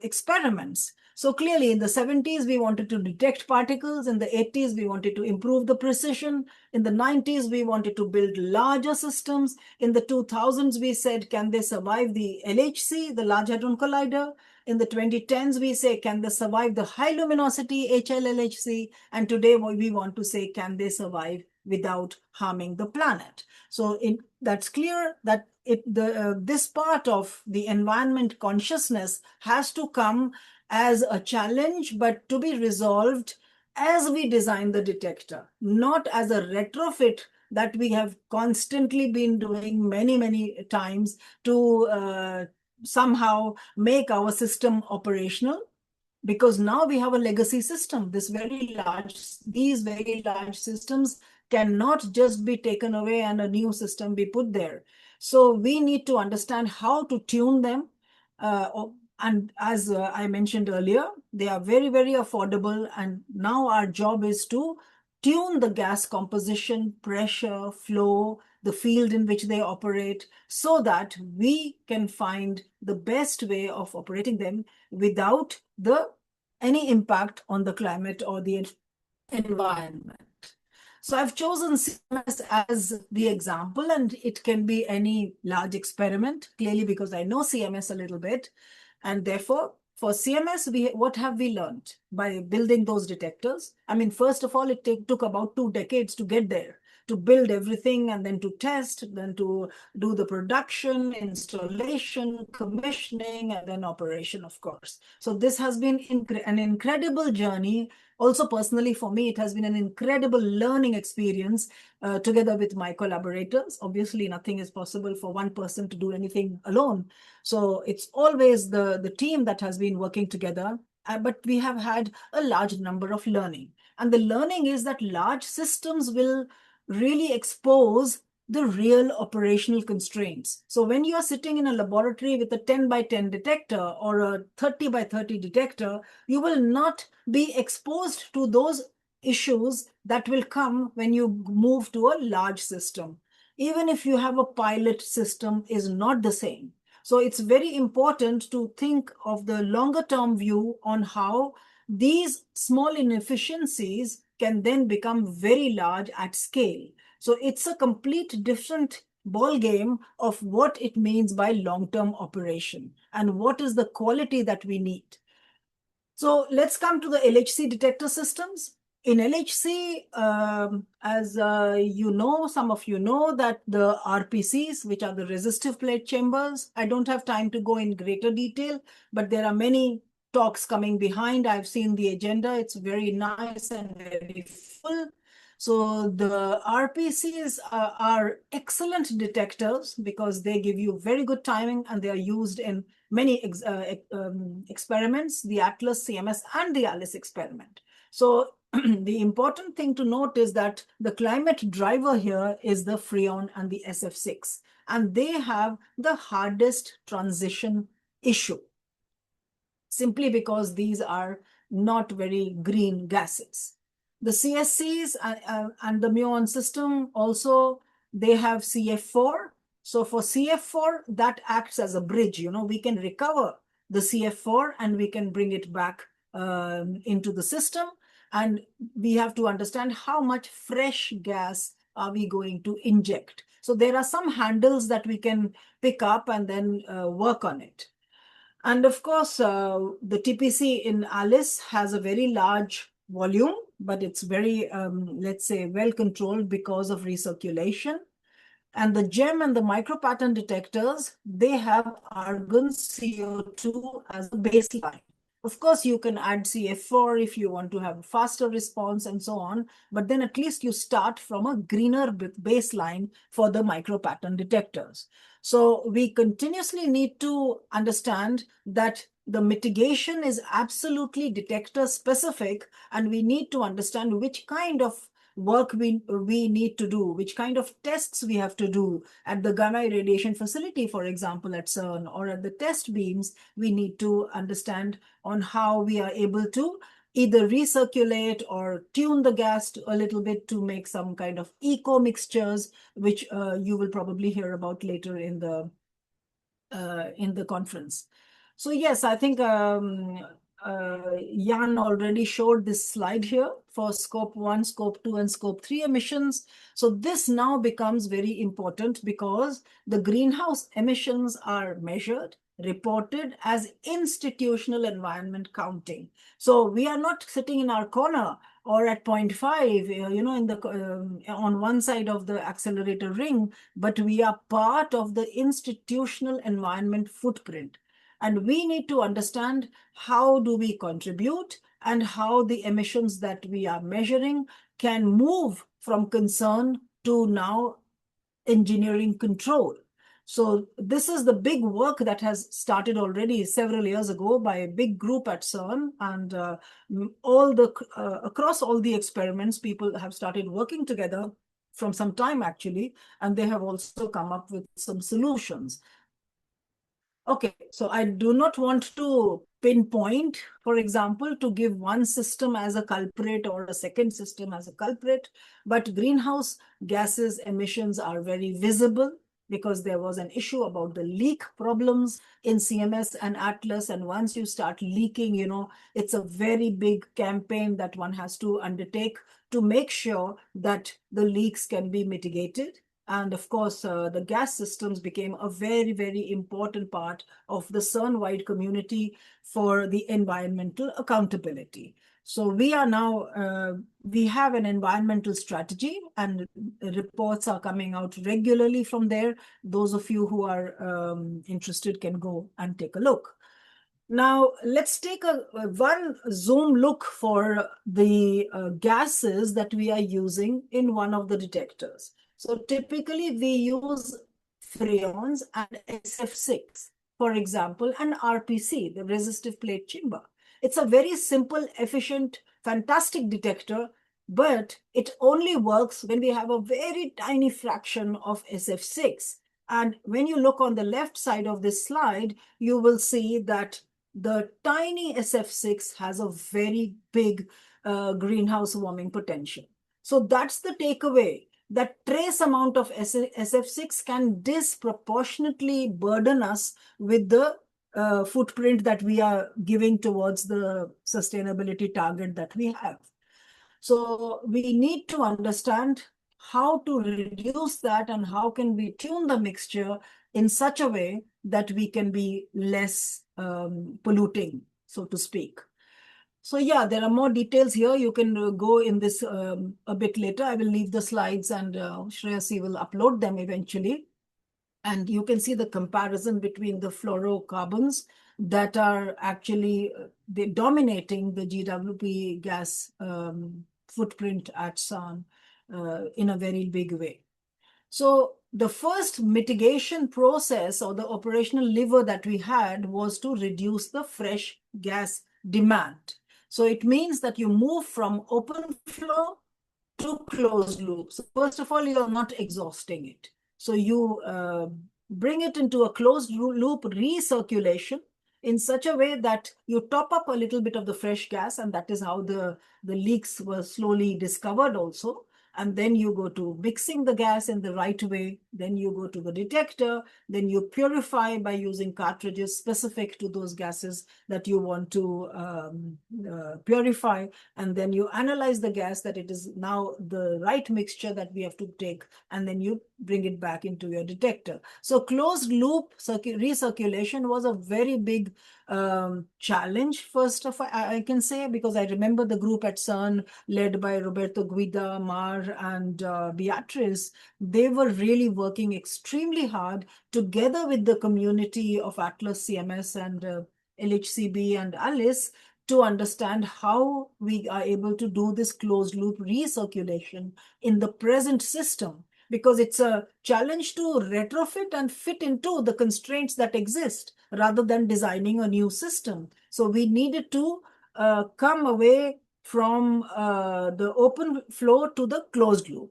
experiments. So clearly in the 70s, we wanted to detect particles. In the 80s, we wanted to improve the precision. In the 90s, we wanted to build larger systems. In the 2000s, we said, can they survive the LHC, the Large Hadron Collider? In the 2010s, we say, can they survive the high luminosity HLLHC? And today we want to say, can they survive without harming the planet? So that's clear that this part of the environment consciousness has to come as a challenge, but to be resolved as we design the detector, not as a retrofit that we have constantly been doing many, many times to somehow make our system operational. Because now we have a legacy system. These very large systems cannot just be taken away and a new system be put there. So we need to understand how to tune them. And as I mentioned earlier, they are very, very affordable. And now our job is to tune the gas composition, pressure, flow, the field in which they operate, so that we can find the best way of operating them without any impact on the climate or the environment. So I've chosen CMS as the example, and it can be any large experiment, clearly because I know CMS a little bit. And therefore, for CMS, what have we learned by building those detectors? I mean, first of all, it took about 2 decades to get there, to build everything and then to test, then to do the production, installation, commissioning, and then operation, of course. So this has been an incredible journey. Also, personally, for me, it has been an incredible learning experience together with my collaborators. Obviously, nothing is possible for one person to do anything alone. So it's always the team that has been working together, but we have had a large number of learning. And the learning is that large systems will really expose the real operational constraints. So when you are sitting in a laboratory with a 10 by 10 detector or a 30 by 30 detector, you will not be exposed to those issues that will come when you move to a large system. Even if you have a pilot system, is not the same. So it's very important to think of the longer term view on how these small inefficiencies can then become very large at scale. So it's a complete different ball game of what it means by long-term operation and what is the quality that we need. So let's come to the LHC detector systems. In LHC, as you know, some of you know that the RPCs, which are the resistive plate chambers, I don't have time to go in greater detail, but there are many talks coming behind. I've seen the agenda. It's very nice and very full. So the RPCs are excellent detectors because they give you very good timing and they are used in many experiments, the ATLAS, CMS, and the ALICE experiment. So the important thing to note is that the climate driver here is the Freon and the SF6, and they have the hardest transition issue, simply because these are not very green gases. The CSCs and the muon system also, they have CF4. So for CF4, that acts as a bridge. You know, we can recover the CF4 and we can bring it back into the system. And we have to understand how much fresh gas are we going to inject. So there are some handles that we can pick up and then work on it. And of course, the TPC in ALICE has a very large volume, but it's very, let's say, well controlled because of recirculation. And the GEM and the micropattern detectors, they have argon CO2 as a baseline. Of course, you can add CF4 if you want to have a faster response and so on, but then at least you start from a greener baseline for the micropattern detectors. So we continuously need to understand that the mitigation is absolutely detector specific, and we need to understand which kind of work we need to do, which kind of tests we have to do at the gamma irradiation facility, for example, at CERN, or at the test beams, we need to understand on how we are able to either recirculate or tune the gas a little bit to make some kind of eco mixtures, which you will probably hear about later in the conference. So yes, I think Jan already showed this slide here for scope 1, scope 2, and scope 3 emissions. So this now becomes very important because the greenhouse emissions are measured, reported as institutional environment counting. So we are not sitting in our corner or at 0.5, you know, in the on one side of the accelerator ring, but we are part of the institutional environment footprint. And we need to understand how do we contribute and how the emissions that we are measuring can move from concern to now engineering control. So this is the big work that has started already several years ago by a big group at CERN, and across all the experiments, people have started working together from some time actually, and they have also come up with some solutions. Okay, so I do not want to pinpoint, for example, to give one system as a culprit or a second system as a culprit, but greenhouse gases emissions are very visible because there was an issue about the leak problems in CMS and Atlas. And once you start leaking, you know, it's a very big campaign that one has to undertake to make sure that the leaks can be mitigated. And of course, the gas systems became a very, very important part of the CERN-wide community for the environmental accountability. So we are now, we have an environmental strategy, and reports are coming out regularly from there. Those of you who are interested can go and take a look. Now, let's take one zoom look for the gases that we are using in one of the detectors. So typically we use freons and SF6, for example, and RPC, the resistive plate chamber. It's a very simple, efficient, fantastic detector, but it only works when we have a very tiny fraction of SF6. And when you look on the left side of this slide, you will see that the tiny SF6 has a very big greenhouse warming potential. So that's the takeaway, that trace amount of SF6 can disproportionately burden us with the footprint that we are giving towards the sustainability target that we have. So we need to understand how to reduce that and how can we tune the mixture in such a way that we can be less polluting, so to speak. So yeah, there are more details here. You can go in this a bit later. I will leave the slides, and Shreyasi will upload them eventually. And you can see the comparison between the fluorocarbons that are actually dominating the GWP gas footprint at CERN in a very big way. So the first mitigation process or the operational lever that we had was to reduce the fresh gas demand. So it means that you move from open flow to closed loop. So first of all, you're not exhausting it. So you bring it into a closed loop recirculation in such a way that you top up a little bit of the fresh gas, and that is how the leaks were slowly discovered also. And then you go to mixing the gas in the right way. Then you go to the detector. Then you purify by using cartridges specific to those gases that you want to purify. And then you analyze the gas that it is now the right mixture that we have to take. And then you bring it back into your detector. So closed loop recirculation was a very big challenge, first of all, I can say, because I remember the group at CERN led by Roberto Guida, Mar, and Beatriz. They were really working extremely hard together with the community of Atlas CMS and LHCb and Alice to understand how we are able to do this closed loop recirculation in the present system, because it's a challenge to retrofit and fit into the constraints that exist rather than designing a new system. So we needed to come away from the open flow to the closed loop.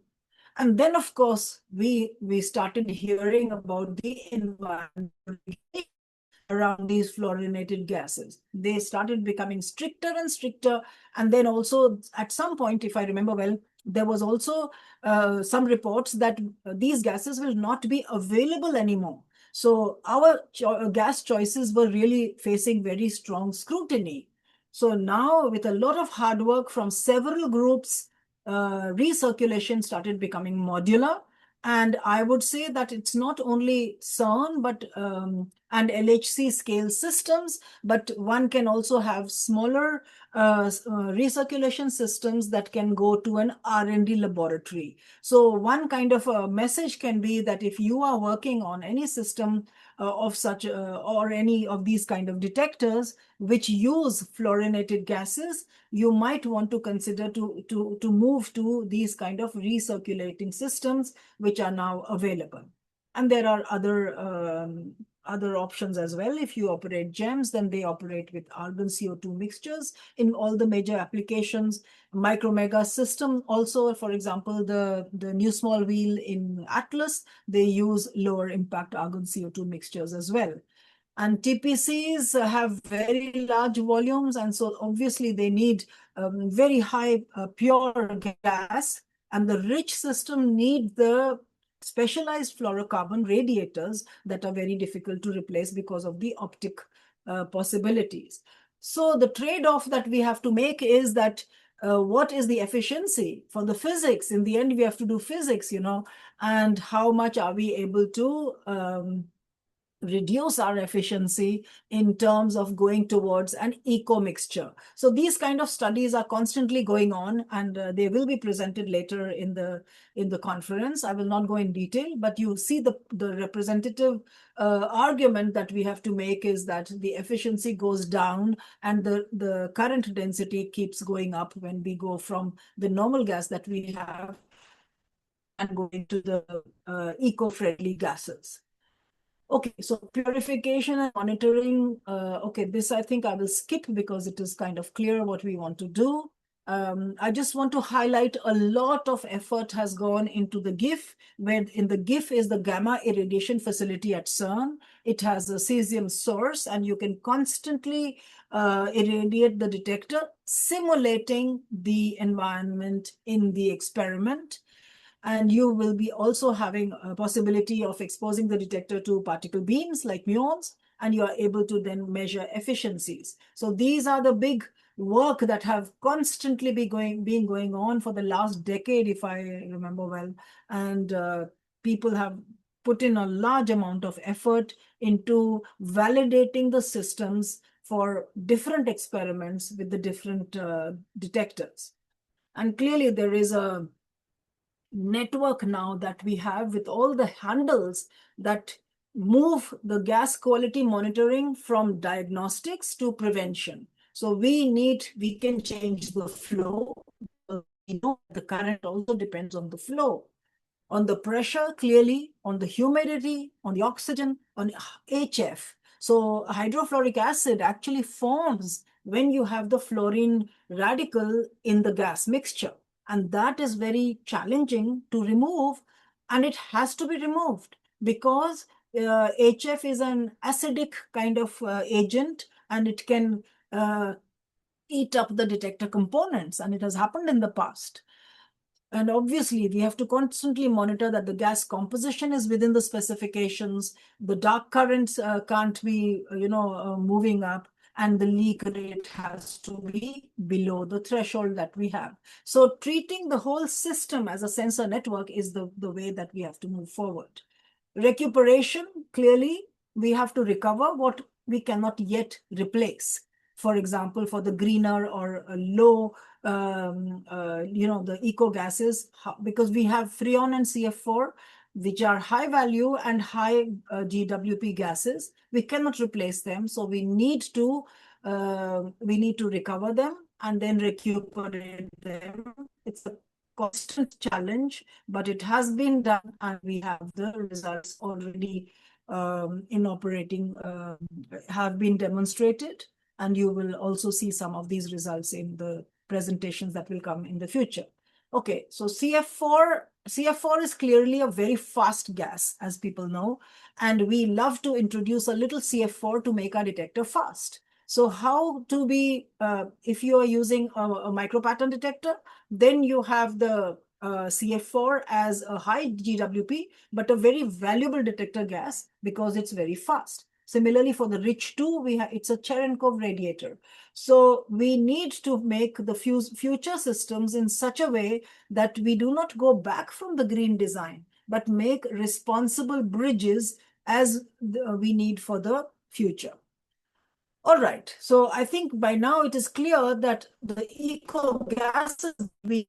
And then, of course, we started hearing about the environment around these fluorinated gases. They started becoming stricter and stricter. And then also at some point, if I remember well, there was also some reports that these gases will not be available anymore. So our gas choices were really facing very strong scrutiny. So now with a lot of hard work from several groups, recirculation started becoming modular. And I would say that it's not only CERN, but and LHC scale systems, but one can also have smaller recirculation systems that can go to an R&D laboratory. So one kind of a message can be that if you are working on any system of such or any of these kind of detectors which use fluorinated gases, you might want to consider to move to these kind of recirculating systems which are now available. And there are other options as well. If you operate GEMS, then they operate with argon CO2 mixtures in all the major applications. Micro-mega system also, for example, the new small wheel in Atlas, they use lower impact argon CO2 mixtures as well. And TPCs have very large volumes, and so obviously they need very high pure gas, and the rich system need the specialized fluorocarbon radiators that are very difficult to replace because of the optic possibilities. So the trade-off that we have to make is that what is the efficiency for the physics? In the end, we have to do physics, and how much are we able to reduce our efficiency in terms of going towards an eco mixture. So these kind of studies are constantly going on, and they will be presented later in the conference. I will not go in detail, but you see the representative argument that we have to make is that the efficiency goes down and the current density keeps going up when we go from the normal gas that we have and go into the eco-friendly gases. Okay, so purification and monitoring. Okay, this I think I will skip because it is kind of clear what we want to do. I just want to highlight a lot of effort has gone into the GIF, where in the GIF is the gamma irradiation facility at CERN. It has a cesium source, and you can constantly irradiate the detector, simulating the environment in the experiment. And you will be also having a possibility of exposing the detector to particle beams like muons, and you are able to then measure efficiencies. So these are the big work that have constantly been going on for the last decade, if I remember well. And people have put in a large amount of effort into validating the systems for different experiments with the different detectors. And clearly there is a network now that we have with all the handles that move the gas quality monitoring from diagnostics to prevention. So we can change the flow. We know the current also depends on the flow, on the pressure, clearly, on the humidity, on the oxygen, on HF. So hydrofluoric acid actually forms when you have the fluorine radical in the gas mixture. And that is very challenging to remove, and it has to be removed because HF is an acidic kind of agent, and it can eat up the detector components, and it has happened in the past. And obviously, we have to constantly monitor that the gas composition is within the specifications. The dark currents can't be, moving up, and the leak rate has to be below the threshold that we have. So treating the whole system as a sensor network is the way that we have to move forward. Recuperation, clearly, we have to recover what we cannot yet replace. For example, for the greener or low, the eco gases, because we have Freon and CF4, which are high value and high GWP gases. We cannot replace them, so we need to recover them and then recuperate them. It's a constant challenge, but it has been done, and we have the results already in operating have been demonstrated, and you will also see some of these results in the presentations that will come in the future. Okay, so CF4 is clearly a very fast gas, as people know, and we love to introduce a little CF4 to make our detector fast. So how to be, if you are using a micropattern detector, then you have the CF4 as a high GWP, but a very valuable detector gas because it's very fast. Similarly, for the Rich2, it's a Cherenkov radiator. So we need to make the future systems in such a way that we do not go back from the green design, but make responsible bridges as we need for the future. All right, so I think by now it is clear that the eco gases we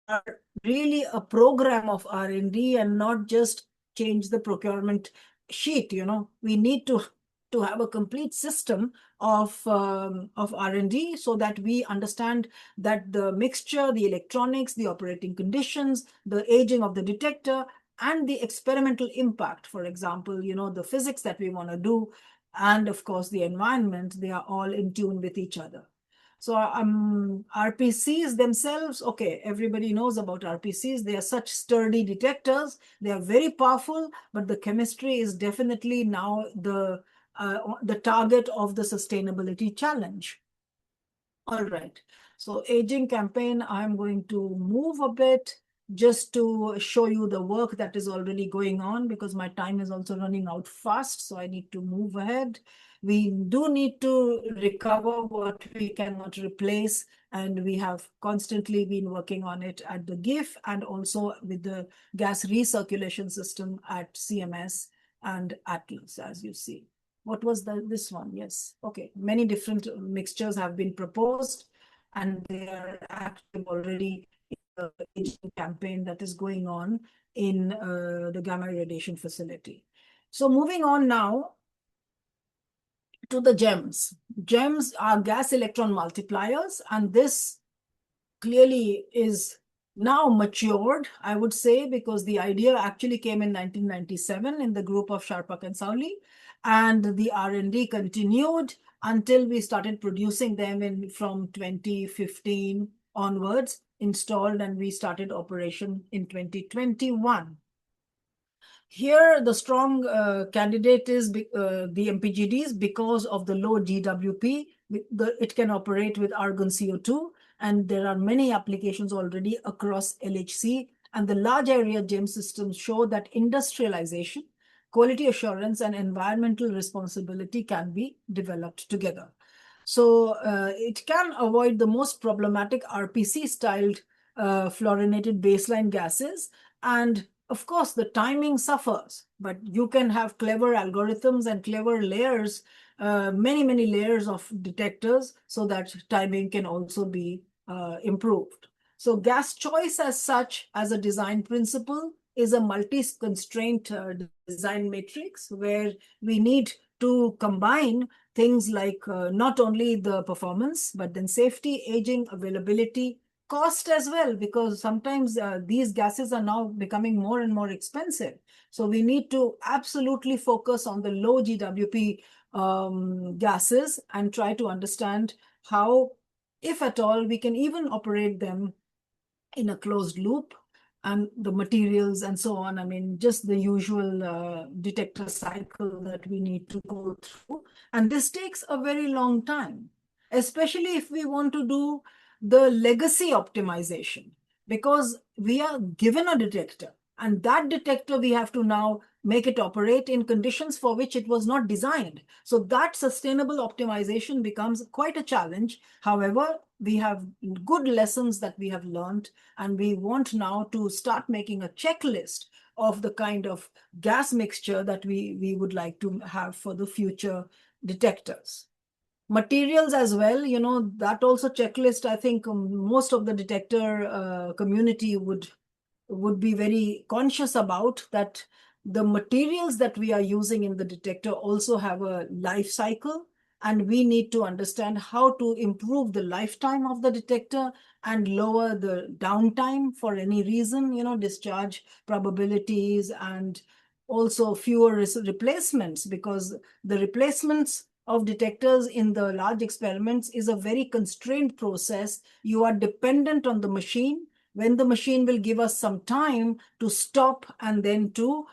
are really a program of R&D and not just change the procurement sheet. We need to have a complete system of R&D so that we understand that the mixture, the electronics, the operating conditions, the aging of the detector, and the experimental impact, for example, the physics that we want to do, and of course the environment, they are all in tune with each other. So RPCs themselves, okay, everybody knows about RPCs. They are such sturdy detectors. They are very powerful, but the chemistry is definitely now the target of the sustainability challenge. All right, so aging campaign, I'm going to move a bit just to show you the work that is already going on, because my time is also running out fast, so I need to move ahead. We do need to recover what we cannot replace, and we have constantly been working on it at the GIF and also with the gas recirculation system at CMS and Atlas, as you see. What was this one? Yes. Okay. Many different mixtures have been proposed, and they are active already in the aging campaign that is going on in the gamma radiation facility. So moving on now to the GEMS. GEMS are gas electron multipliers, and this clearly is now matured, I would say, because the idea actually came in 1997 in the group of Sharpak and Sauli, and the R&D continued until we started producing them from 2015 onwards, installed, and we started operation in 2021. Here, the strong candidate is the MPGDs because of the low GWP. It can operate with argon CO2, and there are many applications already across LHC. And the large area GEM systems show that industrialization, quality assurance, and environmental responsibility can be developed together. So it can avoid the most problematic RPC-styled fluorinated baseline gases, and of course, the timing suffers, but you can have clever algorithms and clever layers, many layers of detectors, so that timing can also be improved. So gas choice as such, as a design principle, is a multi-constraint design matrix where we need to combine things like not only the performance, but then safety, aging, availability, cost as well, because sometimes these gases are now becoming more and more expensive. So we need to absolutely focus on the low GWP gases and try to understand how, if at all, we can even operate them in a closed loop, and the materials and so on. I mean, just the usual detector cycle that we need to go through. And this takes a very long time, especially if we want to do the legacy optimization, because we are given a detector, and that detector we have to now make it operate in conditions for which it was not designed. So that sustainable optimization becomes quite a challenge. However, we have good lessons that we have learned, and we want now to start making a checklist of the kind of gas mixture that we would like to have for the future detectors. Materials as well, that also checklist, I think most of the detector community would be very conscious about, that the materials that we are using in the detector also have a life cycle, and we need to understand how to improve the lifetime of the detector and lower the downtime for any reason, discharge probabilities, and also fewer replacements, because the replacements of detectors in the large experiments is a very constrained process. You are dependent on the machine, when the machine will give us some time to stop and then to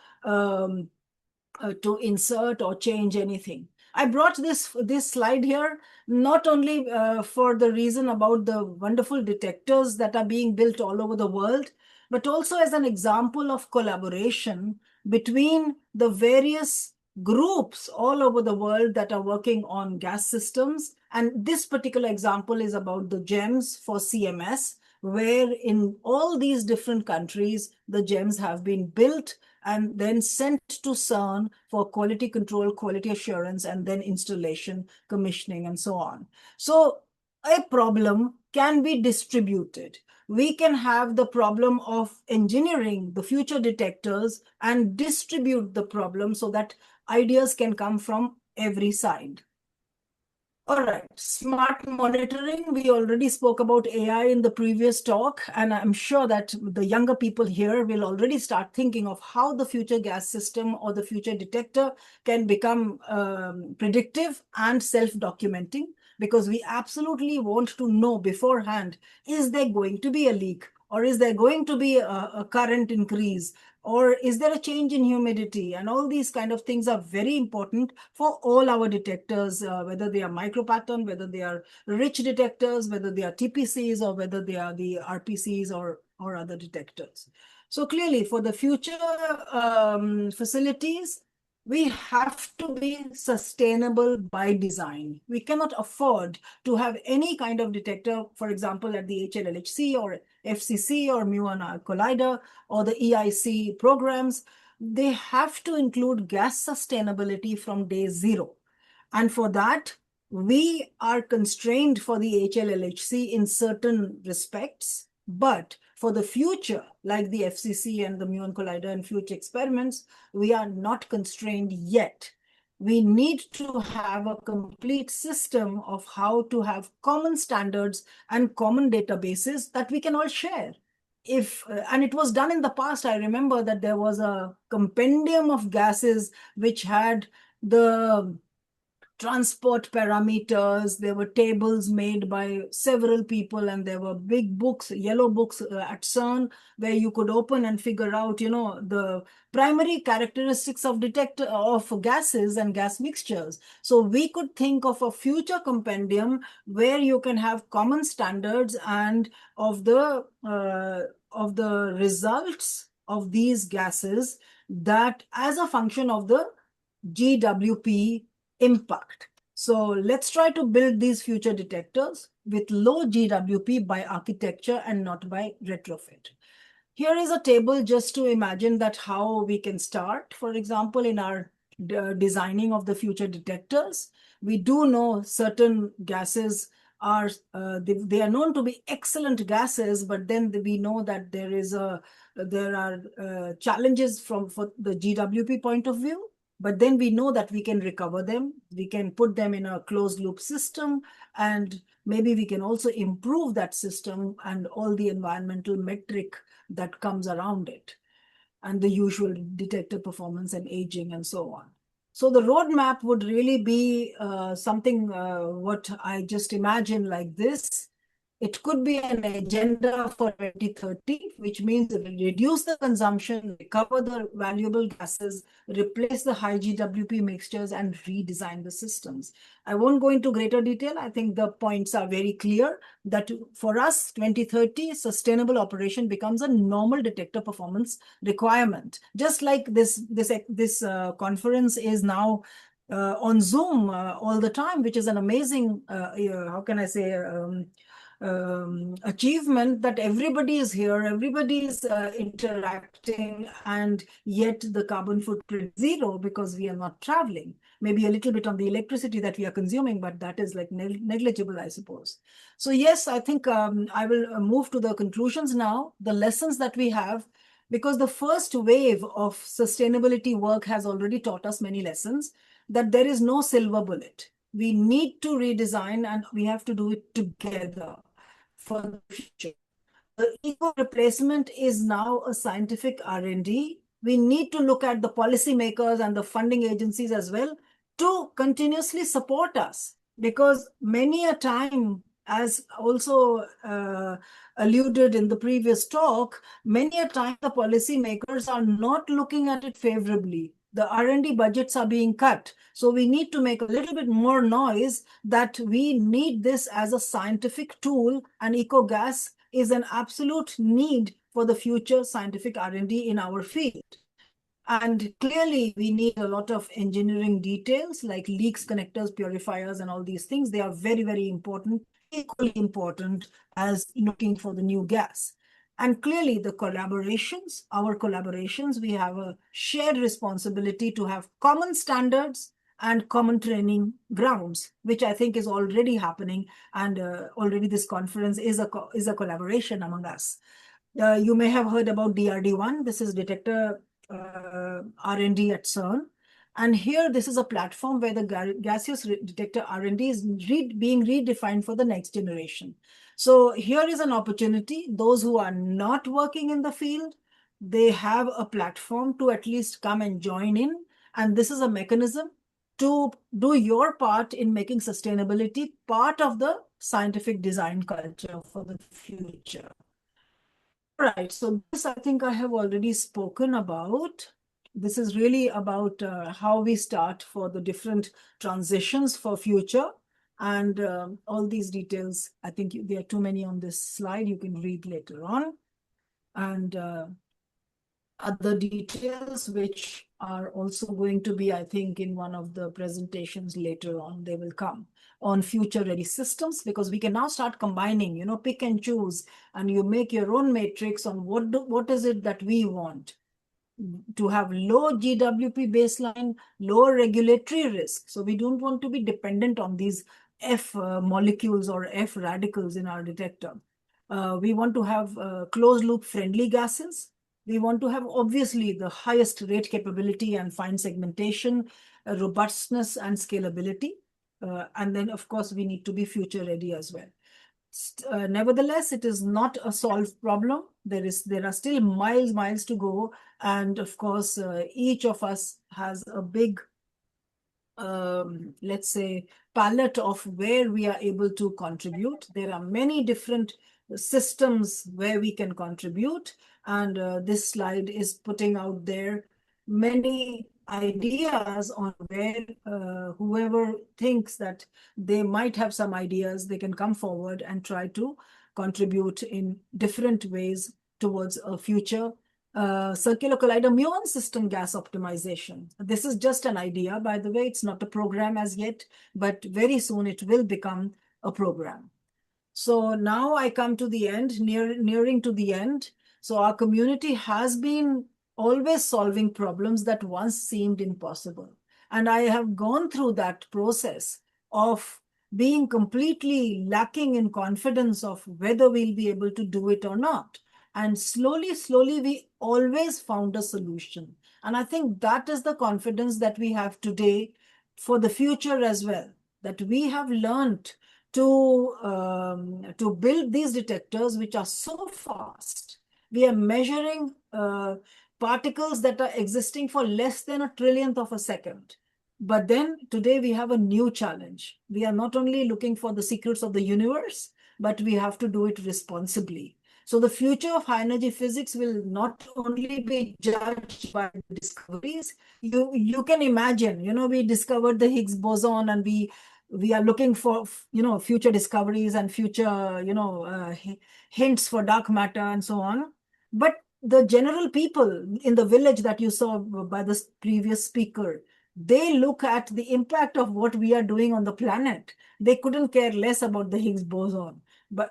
insert or change anything. I brought this slide here not only for the reason about the wonderful detectors that are being built all over the world, but also as an example of collaboration between the various groups all over the world that are working on gas systems. And this particular example is about the GEMS for CMS, where in all these different countries, the GEMS have been built and then sent to CERN for quality control, quality assurance, and then installation, commissioning, and so on. So a problem can be distributed. We can have the problem of engineering the future detectors and distribute the problem so that ideas can come from every side. All right, smart monitoring. We already spoke about AI in the previous talk, and I'm sure that the younger people here will already start thinking of how the future gas system or the future detector can become predictive and self-documenting, because we absolutely want to know beforehand, is there going to be a leak? Or is there going to be a current increase? Or is there a change in humidity? And all these kind of things are very important for all our detectors, whether they are micropattern, whether they are rich detectors, whether they are TPCs, or whether they are the RPCs or other detectors. So clearly, for the future facilities, we have to be sustainable by design. We cannot afford to have any kind of detector, for example, at the HLLHC or FCC or Muon Collider or the EIC programs. They have to include gas sustainability from day zero. And for that, we are constrained for the HLLHC in certain respects. But for the future, like the FCC and the Muon Collider and future experiments, we are not constrained yet. We need to have a complete system of how to have common standards and common databases that we can all share. And it was done in the past. I remember that there was a compendium of gases which had the transport parameters. There were tables made by several people, and there were big books, yellow books at CERN, where you could open and figure out, the primary characteristics of gases and gas mixtures. So we could think of a future compendium where you can have common standards and of the results of these gases, that as a function of the GWP impact. So let's try to build these future detectors with low GWP by architecture and not by retrofit. Here is a table just to imagine that how we can start, for example, in our designing of the future detectors. We do know certain gases are, they are known to be excellent gases, but then we know that there are challenges for the GWP point of view. But then we know that we can recover them. We can put them in a closed loop system, and maybe we can also improve that system and all the environmental metric that comes around it, and the usual detector performance and aging and so on. So the roadmap would really be something what I just imagine like this. It could be an agenda for 2030, which means reduce the consumption, recover the valuable gases, replace the high GWP mixtures, and redesign the systems. I won't go into greater detail. I think the points are very clear that for us, 2030, sustainable operation becomes a normal detector performance requirement. Just like this conference is now on Zoom all the time, which is an amazing, how can I say, achievement that everybody is here, everybody is interacting, and yet the carbon footprint is zero because we are not traveling. Maybe a little bit on the electricity that we are consuming, but that is like negligible, I suppose. So yes, I think I will move to the conclusions now, the lessons that we have, because the first wave of sustainability work has already taught us many lessons, that there is no silver bullet. We need to redesign, and we have to do it together for the future. The ego replacement is now a scientific R&D. We need to look at the policymakers and the funding agencies as well. to continuously support us, because many a time, as also alluded in the previous talk, many a time the policymakers are not looking at it favorably. The R&D budgets are being cut. So we need to make a little bit more noise that we need this as a scientific tool, and eco-gas is an absolute need for the future scientific R&D in our field. And clearly, we need a lot of engineering details like leaks, connectors, purifiers, and all these things. They are very, very important, equally important as looking for the new gas. And clearly, the collaborations, our collaborations, we have a shared responsibility to have common standards and common training grounds, which I think is already happening. And already this conference is a collaboration among us. You may have heard about DRD1. This is Detector R&D at CERN. And here, this is a platform where the gaseous detector R&D is being redefined for the next generation. So here is an opportunity. Those who are not working in the field, they have a platform to at least come and join in. And this is a mechanism to do your part in making sustainability part of the scientific design culture for the future. Right, so this I think I have already spoken about. This is really about how we start for the different transitions for future. And all these details, I think there are too many on this slide. You can read later on. And other details which are also going to be, I think, in one of the presentations later on, they will come on future ready systems, because we can now start combining, pick and choose, and you make your own matrix on what is it that we want to have: low GWP baseline, lower regulatory risk. So we don't want to be dependent on these F molecules or F radicals in our detector. We want to have closed loop friendly gases. We want to have, obviously, the highest rate capability and fine segmentation, robustness and scalability. And then, of course, we need to be future ready as well. Nevertheless, it is not a solved problem. There are still miles to go. And of course, each of us has a big, let's say, palette of where we are able to contribute. There are many different systems where we can contribute. And this slide is putting out there many ideas on where whoever thinks that they might have some ideas, they can come forward and try to contribute in different ways towards a future circular collider muon system gas optimization. This is just an idea, by the way. It's not a program as yet, but very soon it will become a program. So now I come to the end, nearing to the end. So our community has been always solving problems that once seemed impossible. And I have gone through that process of being completely lacking in confidence of whether we'll be able to do it or not. And slowly, we always found a solution. And I think that is the confidence that we have today for the future as well, that we have learned to build these detectors which are so fast. We are measuring particles that are existing for less than a trillionth of a second. But then today we have a new challenge. We are not only looking for the secrets of the universe, but we have to do it responsibly. So the future of high energy physics will not only be judged by discoveries. You can imagine, we discovered the Higgs boson, and we are looking for, future discoveries and future, hints for dark matter and so on. But the general people in the village that you saw by the previous speaker, they look at the impact of what we are doing on the planet. They couldn't care less about the Higgs boson.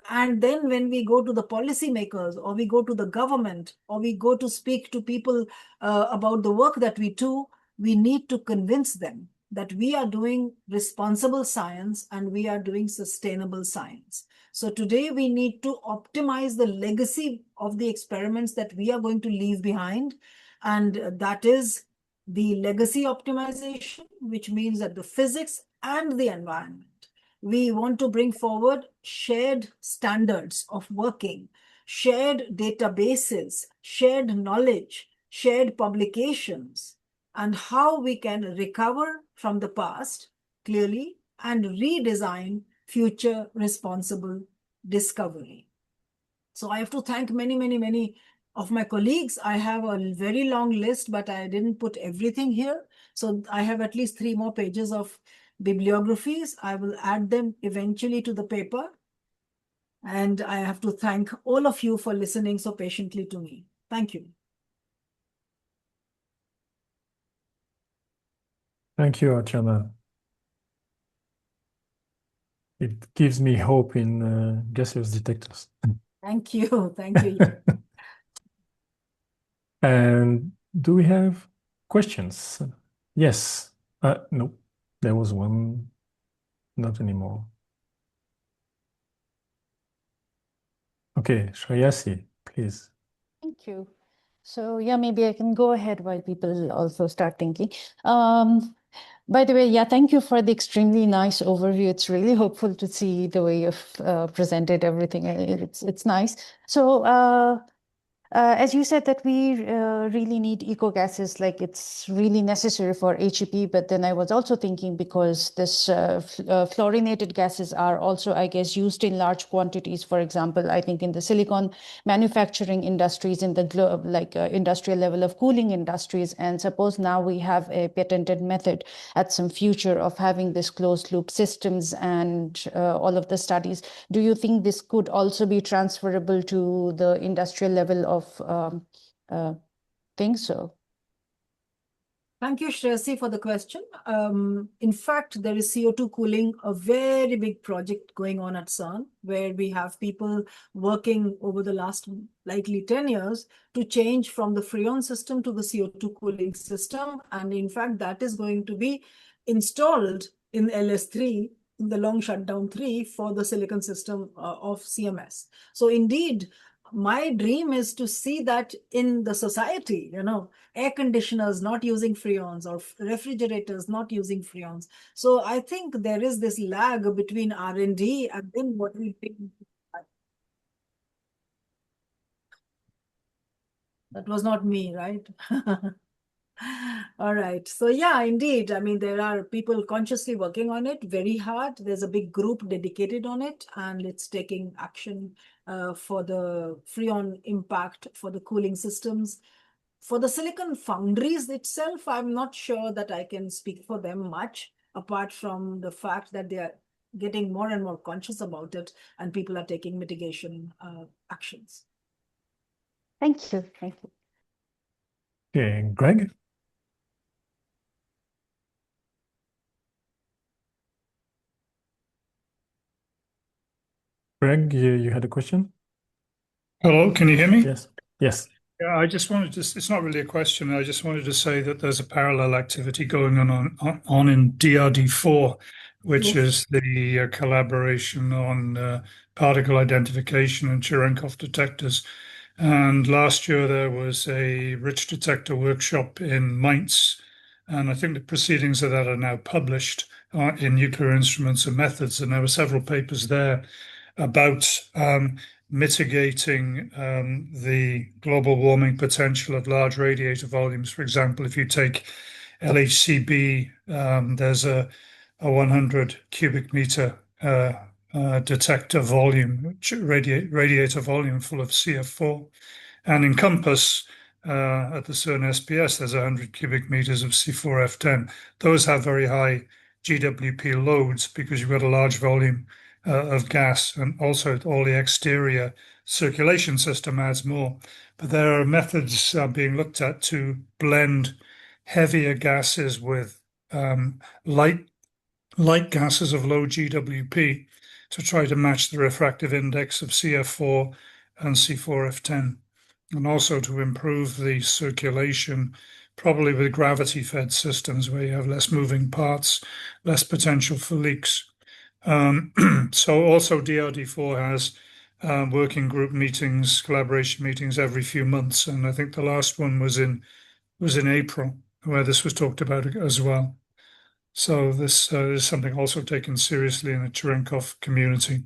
And then when we go to the policymakers, or we go to the government, or we go to speak to people about the work that we do, we need to convince them that we are doing responsible science and we are doing sustainable science. So today we need to optimize the legacy of the experiments that we are going to leave behind. And that is the legacy optimization, which means that the physics and the environment. We want to bring forward shared standards of working, shared databases, shared knowledge, shared publications. and how we can recover from the past clearly and redesign future responsible discovery. So I have to thank many of my colleagues. I have a very long list, but I didn't put everything here. So I have at least 3 more pages of bibliographies. I will add them eventually to the paper. And I have to thank all of you for listening so patiently to me. Thank you. Thank you, Archana. It gives me hope in gaseous detectors. Thank you. Thank you. And do we have questions? Yes. No, there was one. Not anymore. Okay, Shreyasi, please. Thank you. So yeah, maybe I can go ahead while people also start thinking. By the way, yeah, thank you for the extremely nice overview. It's really hopeful to see the way you've presented everything. It's nice. So as you said that we really need eco gases, like it's really necessary for HEP, but then I was also thinking because this fluorinated gases are also, I guess, used in large quantities. For example, I think in the silicon manufacturing industries, in the industrial level of cooling industries. And suppose now we have a patented method at some future of having this closed loop systems and all of the studies. Do you think this could also be transferable to the industrial level of things? So thank you, Shreyasi, for the question. In fact, there is CO2 cooling, a very big project going on at CERN, where we have people working over the last likely 10 years to change from the Freon system to the CO2 cooling system. And in fact, that is going to be installed in LS3, in the long shutdown 3 for the silicon system of CMS. So indeed, my dream is to see that in the society, air conditioners not using freons or refrigerators not using freons. So I think there is this lag between R&D and then what we think. That was not me, right? All right. So yeah, indeed. I mean, there are people consciously working on it very hard. There's a big group dedicated on it, and it's taking action for the freon impact for the cooling systems. For the silicon foundries itself, I'm not sure that I can speak for them much, apart from the fact that they are getting more and more conscious about it, and people are taking mitigation actions. thank you. Thank you. Okay, Greg? Greg, you had a question? Hello, can you hear me? Yes. Yes. Yeah, I just wanted to, it's not really a question. I just wanted to say that there's a parallel activity going on in DRD4, which Yes. is the collaboration on particle identification and Cherenkov detectors. And last year there was a rich detector workshop in Mainz, and I think the proceedings of that are now published in Nuclear Instruments and Methods. And there were several papers there about mitigating the global warming potential of large radiator volumes. For example, if you take LHCb, there's a 100 cubic meter detector volume, radiator volume full of CF4. And in COMPASS, at the CERN SPS, there's 100 cubic meters of C4F10. Those have very high GWP loads because you've got a large volume of gas, and also all the exterior circulation system adds more. But there are methods being looked at to blend heavier gases with light gases of low GWP to try to match the refractive index of CF4 and C4F10, and also to improve the circulation, probably with gravity-fed systems where you have less moving parts, less potential for leaks. So also DRD4 has working group meetings, collaboration meetings every few months, and I think the last one was in April, where this was talked about as well. So this is something also taken seriously in the Cherenkov community.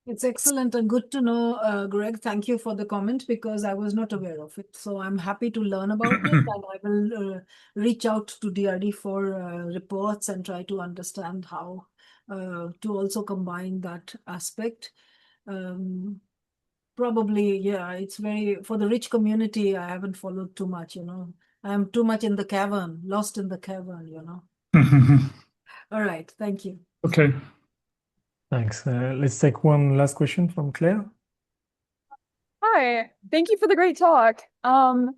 It's excellent and good to know, Greg. Thank you for the comment because I was not aware of it. So I'm happy to learn about it, and I will reach out to DRD for reports and try to understand how to also combine that aspect. Probably, yeah, it's very, for the rich community, I haven't followed too much, I'm too much in the cavern, lost in the cavern. All right, thank you. Okay. Thanks. Let's take one last question from Claire. Hi, thank you for the great talk. When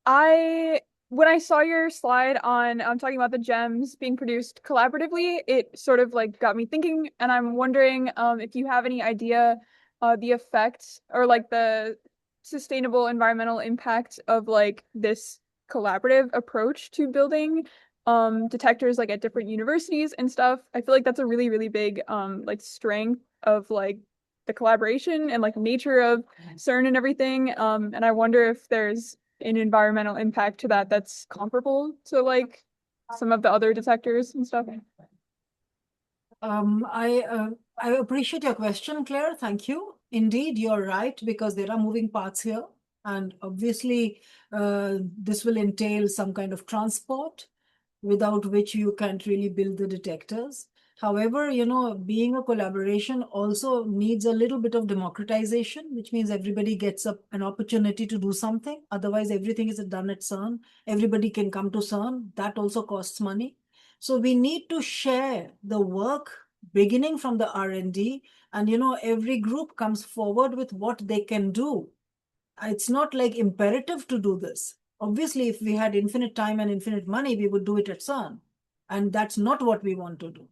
I saw your slide on talking about the gems being produced collaboratively, it sort of like got me thinking, and I'm wondering if you have any idea the effects or like the sustainable environmental impact of like this collaborative approach to building detectors like at different universities and stuff. I feel like that's a really, really big like strength of like the collaboration and like nature of CERN and everything. And I wonder if there's an environmental impact to that that's comparable to like some of the other detectors and stuff. I appreciate your question, Claire. Thank you. Indeed, you're right, because there are moving parts here. And obviously, this will entail some kind of transport, without which you can't really build the detectors. However, being a collaboration also needs a little bit of democratization, which means everybody gets an opportunity to do something. Otherwise, everything is done at CERN. Everybody can come to CERN. That also costs money. So we need to share the work beginning from the R&D, and every group comes forward with what they can do. It's not like imperative to do this. Obviously, if we had infinite time and infinite money, we would do it at CERN. And that's not what we want to do.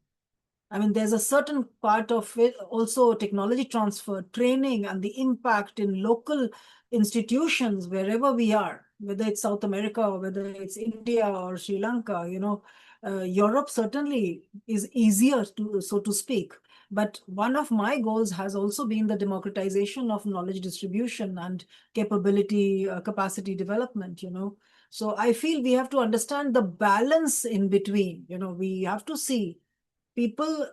I mean, there's a certain part of it, also technology transfer, training, and the impact in local institutions, wherever we are, whether it's South America or whether it's India or Sri Lanka, Europe certainly is easier to, so to speak. But one of my goals has also been the democratization of knowledge distribution and capacity development, So I feel we have to understand the balance in between, we have to see people,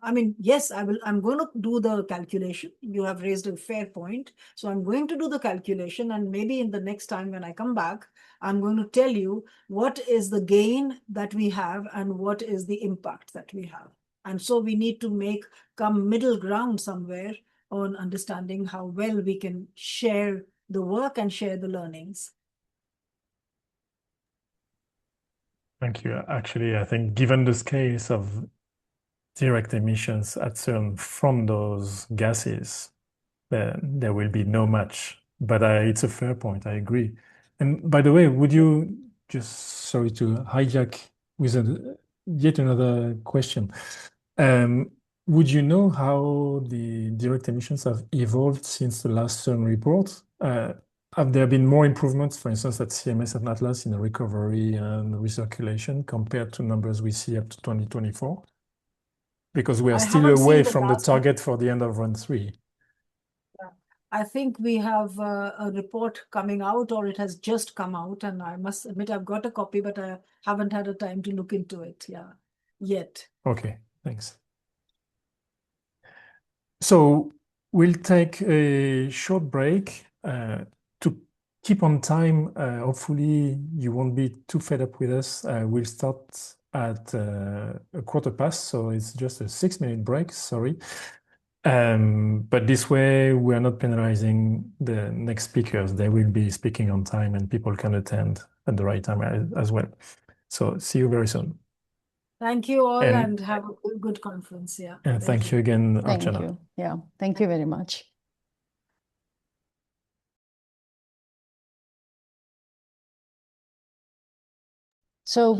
I mean, yes, I'm going to do the calculation. You have raised a fair point. So I'm going to do the calculation, and maybe in the next time when I come back, I'm going to tell you what is the gain that we have and what is the impact that we have. And so we need to come middle ground somewhere on understanding how well we can share the work and share the learnings. Thank you. Actually, I think given the scales of direct emissions at CERN from those gases, there will be no match. But it's a fair point. I agree. And by the way, would you sorry to hijack with yet another question. Would you know how the direct emissions have evolved since the last CERN report? Have there been more improvements, for instance, at CMS and Atlas in recovery and recirculation compared to numbers we see up to 2024? Because we are still away from the target for the end of run 3. I think we have a report coming out, or it has just come out, and I must admit I've got a copy, but I haven't had a time to look into it yet. Okay, thanks. So we'll take a short break to keep on time. Hopefully you won't be too fed up with us. We'll start at 1:15, so it's just a 6-minute break, sorry. But this way we are not penalizing the next speakers. They will be speaking on time and people can attend at the right time as well. So see you very soon. Thank you all, and have a good conference. Yeah. And thank you again, Archana. Thank you. Yeah, thank you very much. So